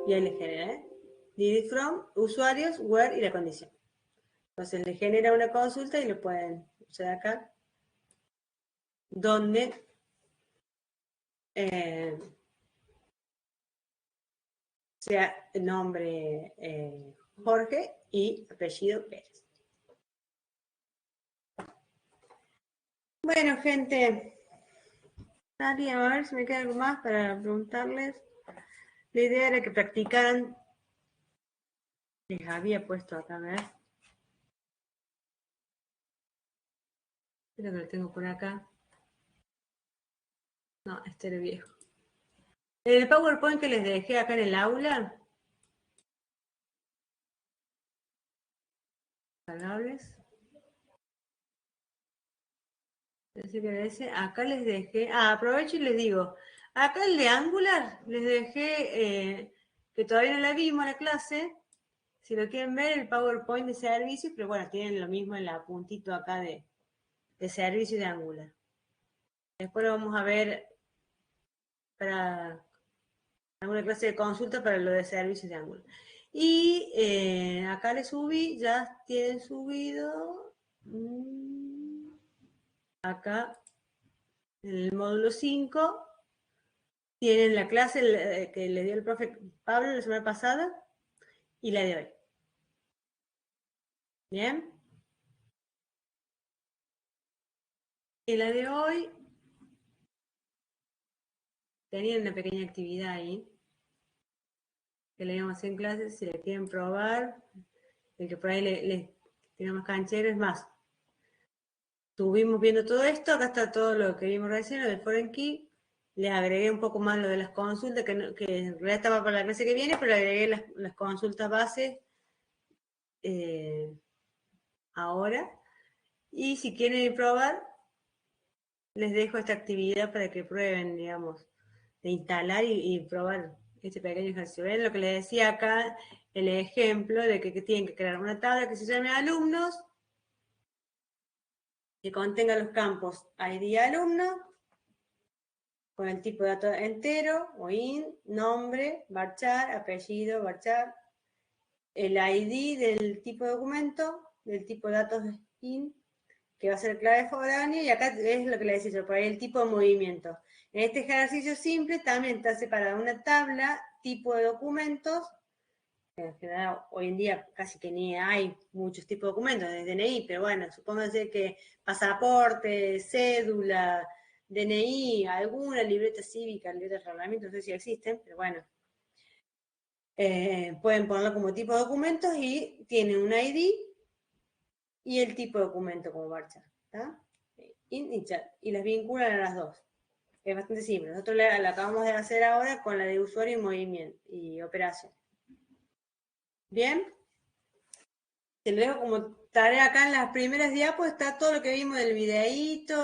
Y ahí les genera, delete from, usuarios, where y la condición. Entonces le genera una consulta y lo pueden usar acá, donde sea el nombre Jorge y apellido Pérez. Bueno, gente, a ver si me queda algo más para preguntarles. La idea era que practicaran. Les había puesto acá, a ver. Creo que lo tengo por acá. No, este era viejo. El PowerPoint que les dejé acá en el aula. Cargables. Acá les dejé. Aprovecho y les digo. Acá el de Angular les dejé que todavía no la vimos la clase. Si lo quieren ver, el PowerPoint de servicios, pero bueno, tienen lo mismo en la puntito acá de servicios de Angular. Después lo vamos a ver para alguna clase de consulta para lo de servicios de Angular. Y acá les subí, ya tienen subido acá en el módulo 5 tienen la clase que le dio el profe Pablo la semana pasada y la de hoy. ¿Bien? Y la de hoy tenían una pequeña actividad ahí que le íbamos a hacer en clases, si la quieren probar, el que por ahí les tiene más canchero, es más. Estuvimos viendo todo esto, acá está todo lo que vimos recién, lo de Foreign Key, le agregué un poco más lo de las consultas, que en realidad estaba para la clase que viene, pero le agregué las consultas bases ahora. Y si quieren probar, les dejo esta actividad para que prueben, digamos, de instalar y probar este pequeño ejercicio. ¿Ven lo que les decía acá? El ejemplo de que tienen que crear una tabla que se llame alumnos, que contenga los campos ID alumno, con el tipo de datos entero, o int, nombre, varchar, apellido, varchar, el ID del tipo de documento, del tipo de datos int, que va a ser clave foránea, y acá es lo que le decía yo, por ahí el tipo de movimiento. En este ejercicio simple también está separada una tabla, tipo de documentos, En general, hoy en día casi que ni hay muchos tipos de documentos, de DNI, pero bueno, supónganse que pasaporte, cédula, DNI, alguna libreta cívica, libreta de reglamento, no sé si existen, pero bueno. Pueden ponerlo como tipo de documentos y tienen un ID y el tipo de documento como marcha, ¿está? Y las vinculan a las dos. Es bastante simple. Nosotros la acabamos de hacer ahora con la de usuario y movimiento y operación. Bien. Te lo dejo como tarea acá en las primeras diapos, está todo lo que vimos del videíto,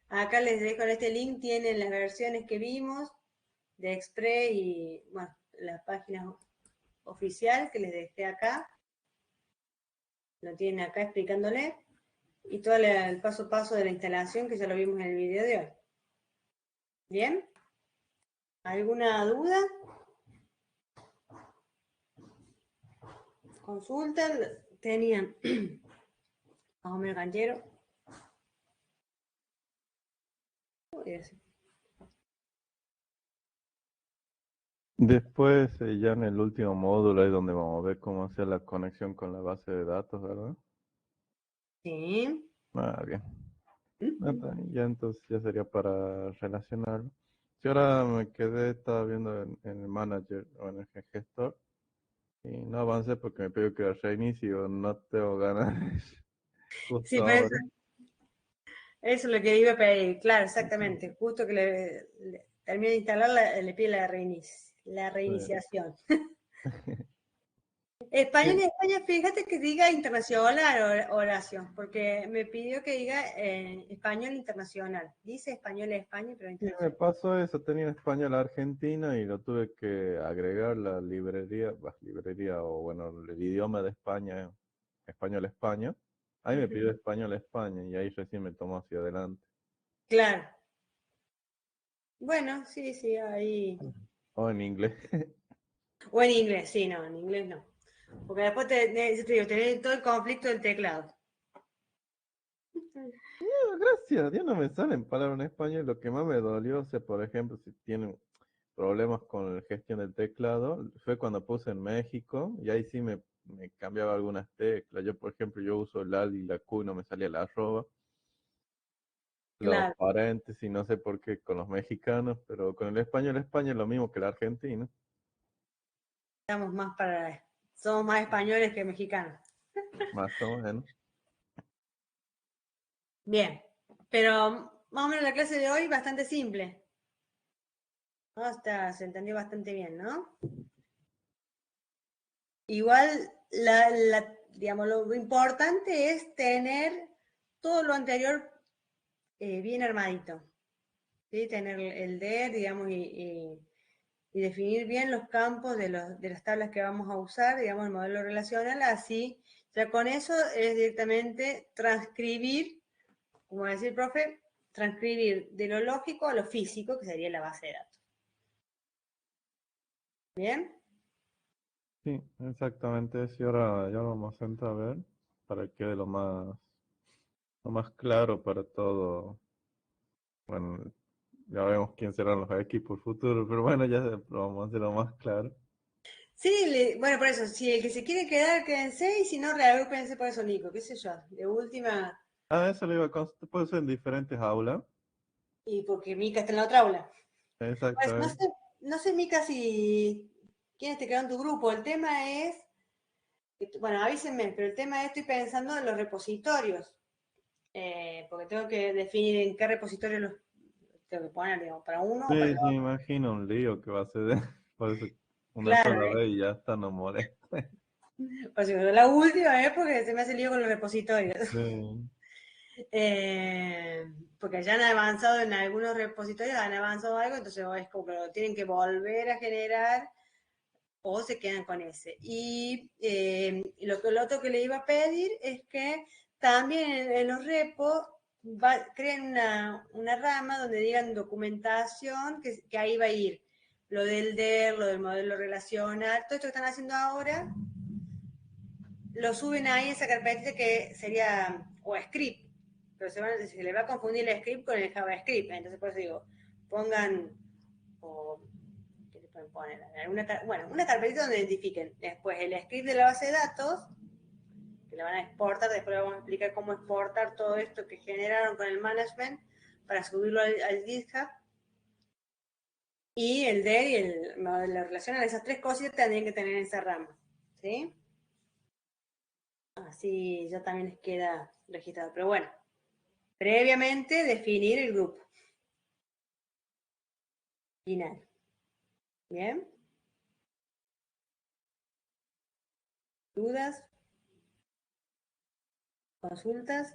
acá les dejo en este link, tienen las versiones que vimos de Express y, bueno, la página oficial que les dejé acá. Lo tienen acá explicándole. Y todo el paso a paso de la instalación que ya lo vimos en el video de hoy. ¿Bien? ¿Alguna duda? Consulta. Tenían más o menos canchero. Después, ya en el último módulo es donde vamos a ver cómo hacer la conexión con la base de datos, ¿verdad? Sí. Ah, bien. Ya entonces ya sería para relacionarlo. Si ahora me quedé, estaba viendo en el manager o en el gestor y no avancé porque me pidió que reinicio, no tengo ganas Sí, justo pero ahora. eso es lo que iba a pedir, claro, exactamente. Justo que le termine de instalar, le pide la reiniciación. España en España, fíjate que diga internacional, Horacio, porque me pidió que diga español internacional. Dice español en España, pero Sí, me internacional. pasó eso, tenía en español Argentina y lo tuve que agregar la librería o bueno, el idioma de España, español España. Ahí me pidió español España y ahí recién me tomó hacia adelante. Claro. Bueno, sí, ahí. O en inglés. O en inglés, sí, no, en inglés no. Porque después yo te digo, tenés todo el conflicto del teclado. Gracias, ya no me salen palabras en español. Lo que más me dolió, o sea, por ejemplo, si tienen problemas con la gestión del teclado, fue cuando puse en México y ahí sí me cambiaba algunas teclas. Yo, por ejemplo, yo uso el AL y la Q y no me salía la arroba. Los Claro, paréntesis, no sé por qué con los mexicanos, pero con el español España es lo mismo que el argentino. somos más españoles que mexicanos. Más o menos. Bien, pero más o menos la clase de hoy bastante simple. ¿No? Se entendió bastante bien, ¿no? Igual, digamos, lo importante es tener todo lo anterior bien armadito. ¿Sí? Tener el DER, digamos, y definir bien los campos de las tablas que vamos a usar, digamos, el modelo relacional, así, ya con eso es directamente transcribir, como decía el profe, transcribir de lo lógico a lo físico, que sería la base de datos. ¿Bien? Sí, exactamente. Sí, ahora ya lo vamos a entrar a ver para que quede lo más claro para todo. Bueno, ya vemos quién serán los equipos futuros, pero bueno, ya lo vamos a hacer lo más claro. Sí, bueno, por eso, si el que se quiere quedar, quédense, y si no, reagrúpense por eso, Nico, qué sé yo, de última, Eso lo iba a consultar, puede ser en diferentes aulas. y porque Mica está en la otra aula. Pues Exactamente. no sé, Mica, si quiénes te quedan en tu grupo. El tema es, bueno, avísenme, pero el tema es, estoy pensando en los repositorios, porque tengo que definir en qué repositorio los tengo que poner, digamos, para uno o para Sí, el sí, otro. imagino un lío que va a ser por eso una Claro, sola vez y ya está, no molesta. por si no, la última es porque se me hace lío con los repositorios. Sí. Porque ya han avanzado en algunos repositorios, han avanzado algo, entonces es como que lo tienen que volver a generar o se quedan con ese. Y lo otro que le iba a pedir es que también en los repos creen una rama donde digan documentación, que ahí va a ir lo del DER, lo del modelo relacional, todo esto que están haciendo ahora, lo suben ahí en esa carpetita que sería, o script, pero se le va a confundir el script con el JavaScript, entonces por eso digo, pongan, o pueden poner? Una carpetita donde identifiquen después el script de la base de datos, que la van a exportar, después le vamos a explicar cómo exportar todo esto que generaron con el management para subirlo al GitHub. Y el DER y la relación a esas tres cositas tendrían que tener esa rama, ¿sí? Así ya también les queda registrado. Pero bueno, previamente definir el grupo final. ¿Bien? ¿Dudas? ¿Consultas?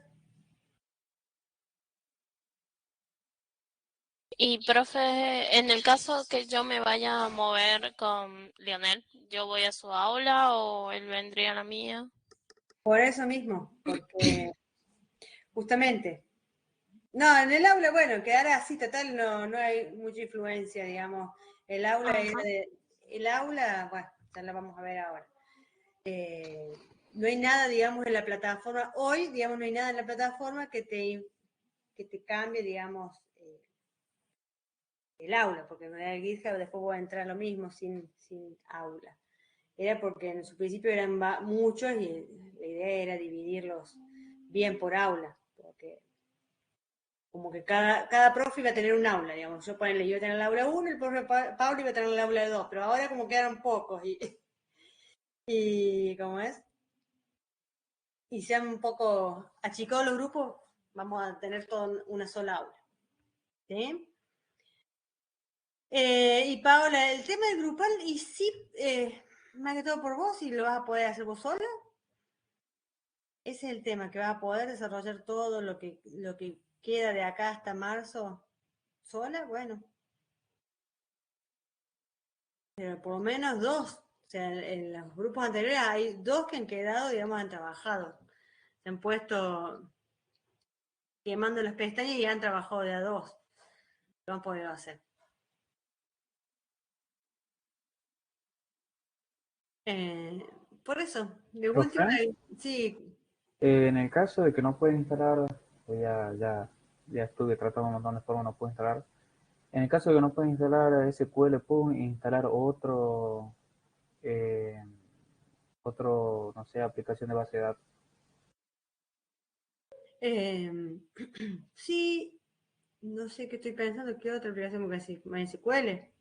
Y profe, en el caso que yo me vaya a mover con Lionel, ¿yo voy a su aula o él vendría a la mía? Por eso mismo, porque justamente, no, en el aula, bueno, quedará así, total, no hay mucha influencia, digamos. El aula, bueno, ya la vamos a ver ahora. No hay nada, digamos, en la plataforma, hoy, digamos, no hay nada en la plataforma que te cambie, digamos, el aula, porque en el GitHub después voy a entrar lo mismo sin aula. Era porque en su principio eran muchos y la idea era dividirlos bien por aula, porque como que cada profe iba a tener un aula, digamos. Yo iba a tener el aula 1, el profe Pablo iba a tener el aula 2, pero ahora como quedaron pocos y ¿cómo es? Y se han un poco achicado los grupos, vamos a tener toda una sola aula. ¿Sí? Y Paola, el tema del grupal, y sí, más que todo por vos, y lo vas a poder hacer vos sola. Ese es el tema, que vas a poder desarrollar todo lo que queda de acá hasta marzo sola, bueno. Pero por lo menos dos. O sea, en los grupos anteriores hay dos que han quedado, digamos, han trabajado. Se han puesto quemando las pestañas y han trabajado de a dos. Lo han podido hacer. Por eso, de última, sí. En el caso de que no puedas instalar, pues ya estuve tratando un montón de formas, no puedo instalar. En el caso de que no puedas instalar SQL, puedo instalar no sé, aplicación de base de datos. Sí, no sé qué estoy pensando, ¿qué otra aplicación MySQL?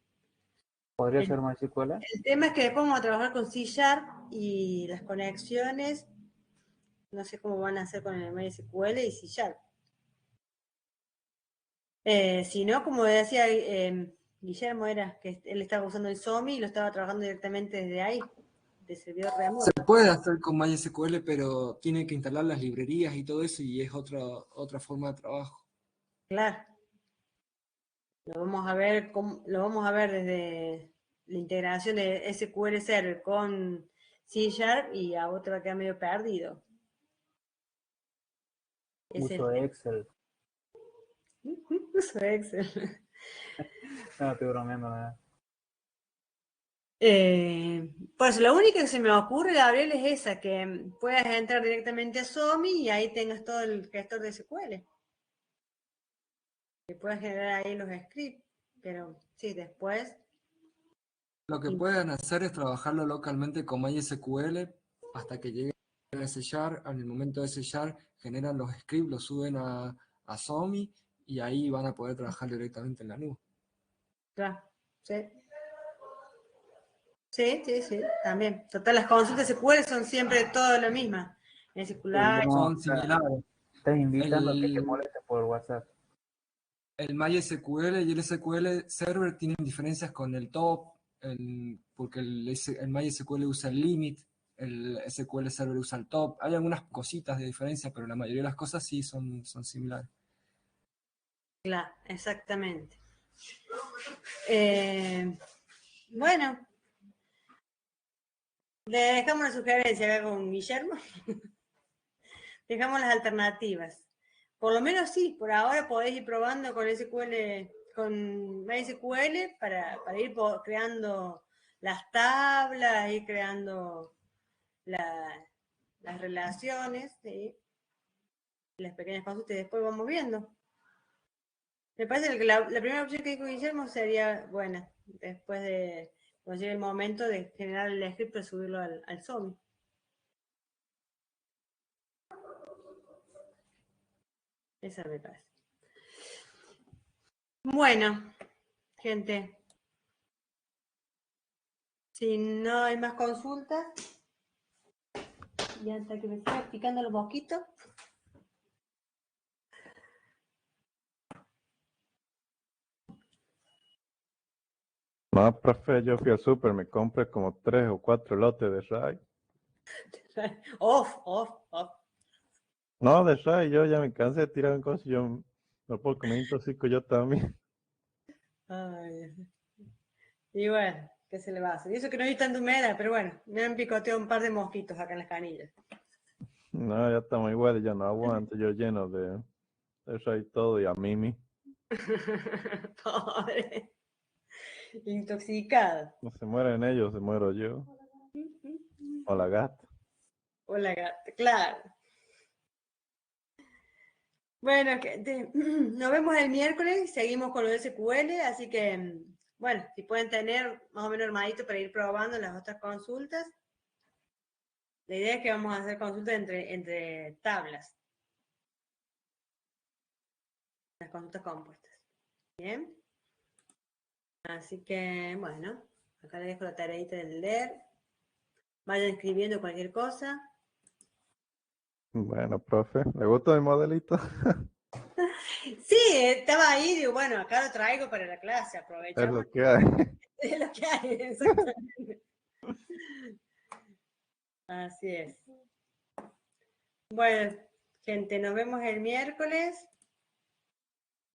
¿Podría ser MySQL? El tema es que después vamos a trabajar con C# y las conexiones, no sé cómo van a hacer con el MySQL y C#. Si no, como decía Guillermo, era que él estaba usando el SOMI y lo estaba trabajando directamente desde ahí, de servidor remoto. Se puede hacer con MySQL, pero tiene que instalar las librerías y todo eso y es otra forma de trabajo. Claro. Lo vamos a ver desde la integración de SQL Server con C# y a otro va a quedar medio perdido. Uso Excel. Uso Excel. No, estoy bromeando nada. Por eso, la única que se me ocurre, Gabriel, es esa, que puedas entrar directamente a SOMI y ahí tengas todo el gestor de SQL. Que puedas generar ahí los scripts, pero sí, después. Lo que pueden hacer es trabajarlo localmente con MySQL hasta que llegue a sellar. En el momento de sellar, generan los scripts, los suben a SOMI y ahí van a poder trabajar directamente en la nube. Claro, sí. Sí, también. Total, las consultas SQL son siempre todo lo mismo. En circular. Son similares. Estás invitando a que te molestes por WhatsApp. El MySQL y el SQL Server tienen diferencias con el top, porque el MySQL usa el limit, el SQL Server usa el top. Hay algunas cositas de diferencia, pero la mayoría de las cosas sí son similares. Claro, exactamente. Bueno, le dejamos una sugerencia acá con Guillermo. Dejamos las alternativas. Por lo menos sí, por ahora podéis ir probando con SQL, con MySQL para ir creando las tablas, ir creando las relaciones, ¿sí? Las pequeñas consultas y después vamos viendo. Me parece que la primera opción que dijo Guillermo sería buena, después de cuando llegue el momento de generar el script para subirlo al Zoom. Esa me parece. Bueno, gente. Si no hay más consultas, y hasta que me siga picando los mosquitos. No, profe, yo fui al súper, me compré como 3 o 4 lotes de Ray. Off. No, de Ray, yo ya me cansé de tirar en cosas, yo no puedo comer intoxico yo también. Ay, y bueno, ¿qué se le va a hacer? Y eso que no hay tanta humedad, pero bueno, me han picoteado un par de mosquitos acá en las canillas. No, ya estamos iguales, yo no aguanto, yo lleno de Ray todo y a Mimi. Pobre. Intoxicado. No se mueren ellos, se muero yo. O la gata. Hola, gata, claro. Bueno, nos vemos el miércoles, seguimos con lo de SQL, así que, bueno, si pueden tener más o menos armadito para ir probando las otras consultas. La idea es que vamos a hacer consultas entre tablas. Las consultas compuestas. Bien. Así que, bueno, acá les dejo la tareita del leer. Vayan escribiendo cualquier cosa. Bueno, profe, ¿le gustó mi modelito? Sí, estaba ahí, digo, bueno, acá lo traigo para la clase, Es aprovechamos. lo que hay. Es lo que hay, exactamente. Así es. Bueno, gente, nos vemos el miércoles.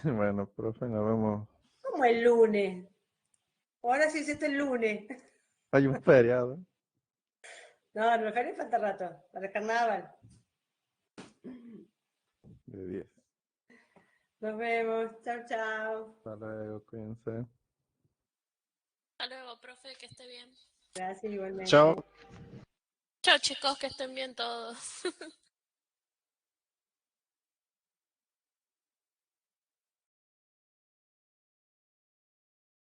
Bueno, profe, nos vemos. Como el lunes. Ahora sí es el lunes. Hay un feriado. No, no me falta rato, para el carnaval. De 10. Nos vemos. Chao, chao. Hasta luego, cuídense. Hasta luego, profe, que esté bien. Gracias igualmente. Chao. Chao, chicos, que estén bien todos.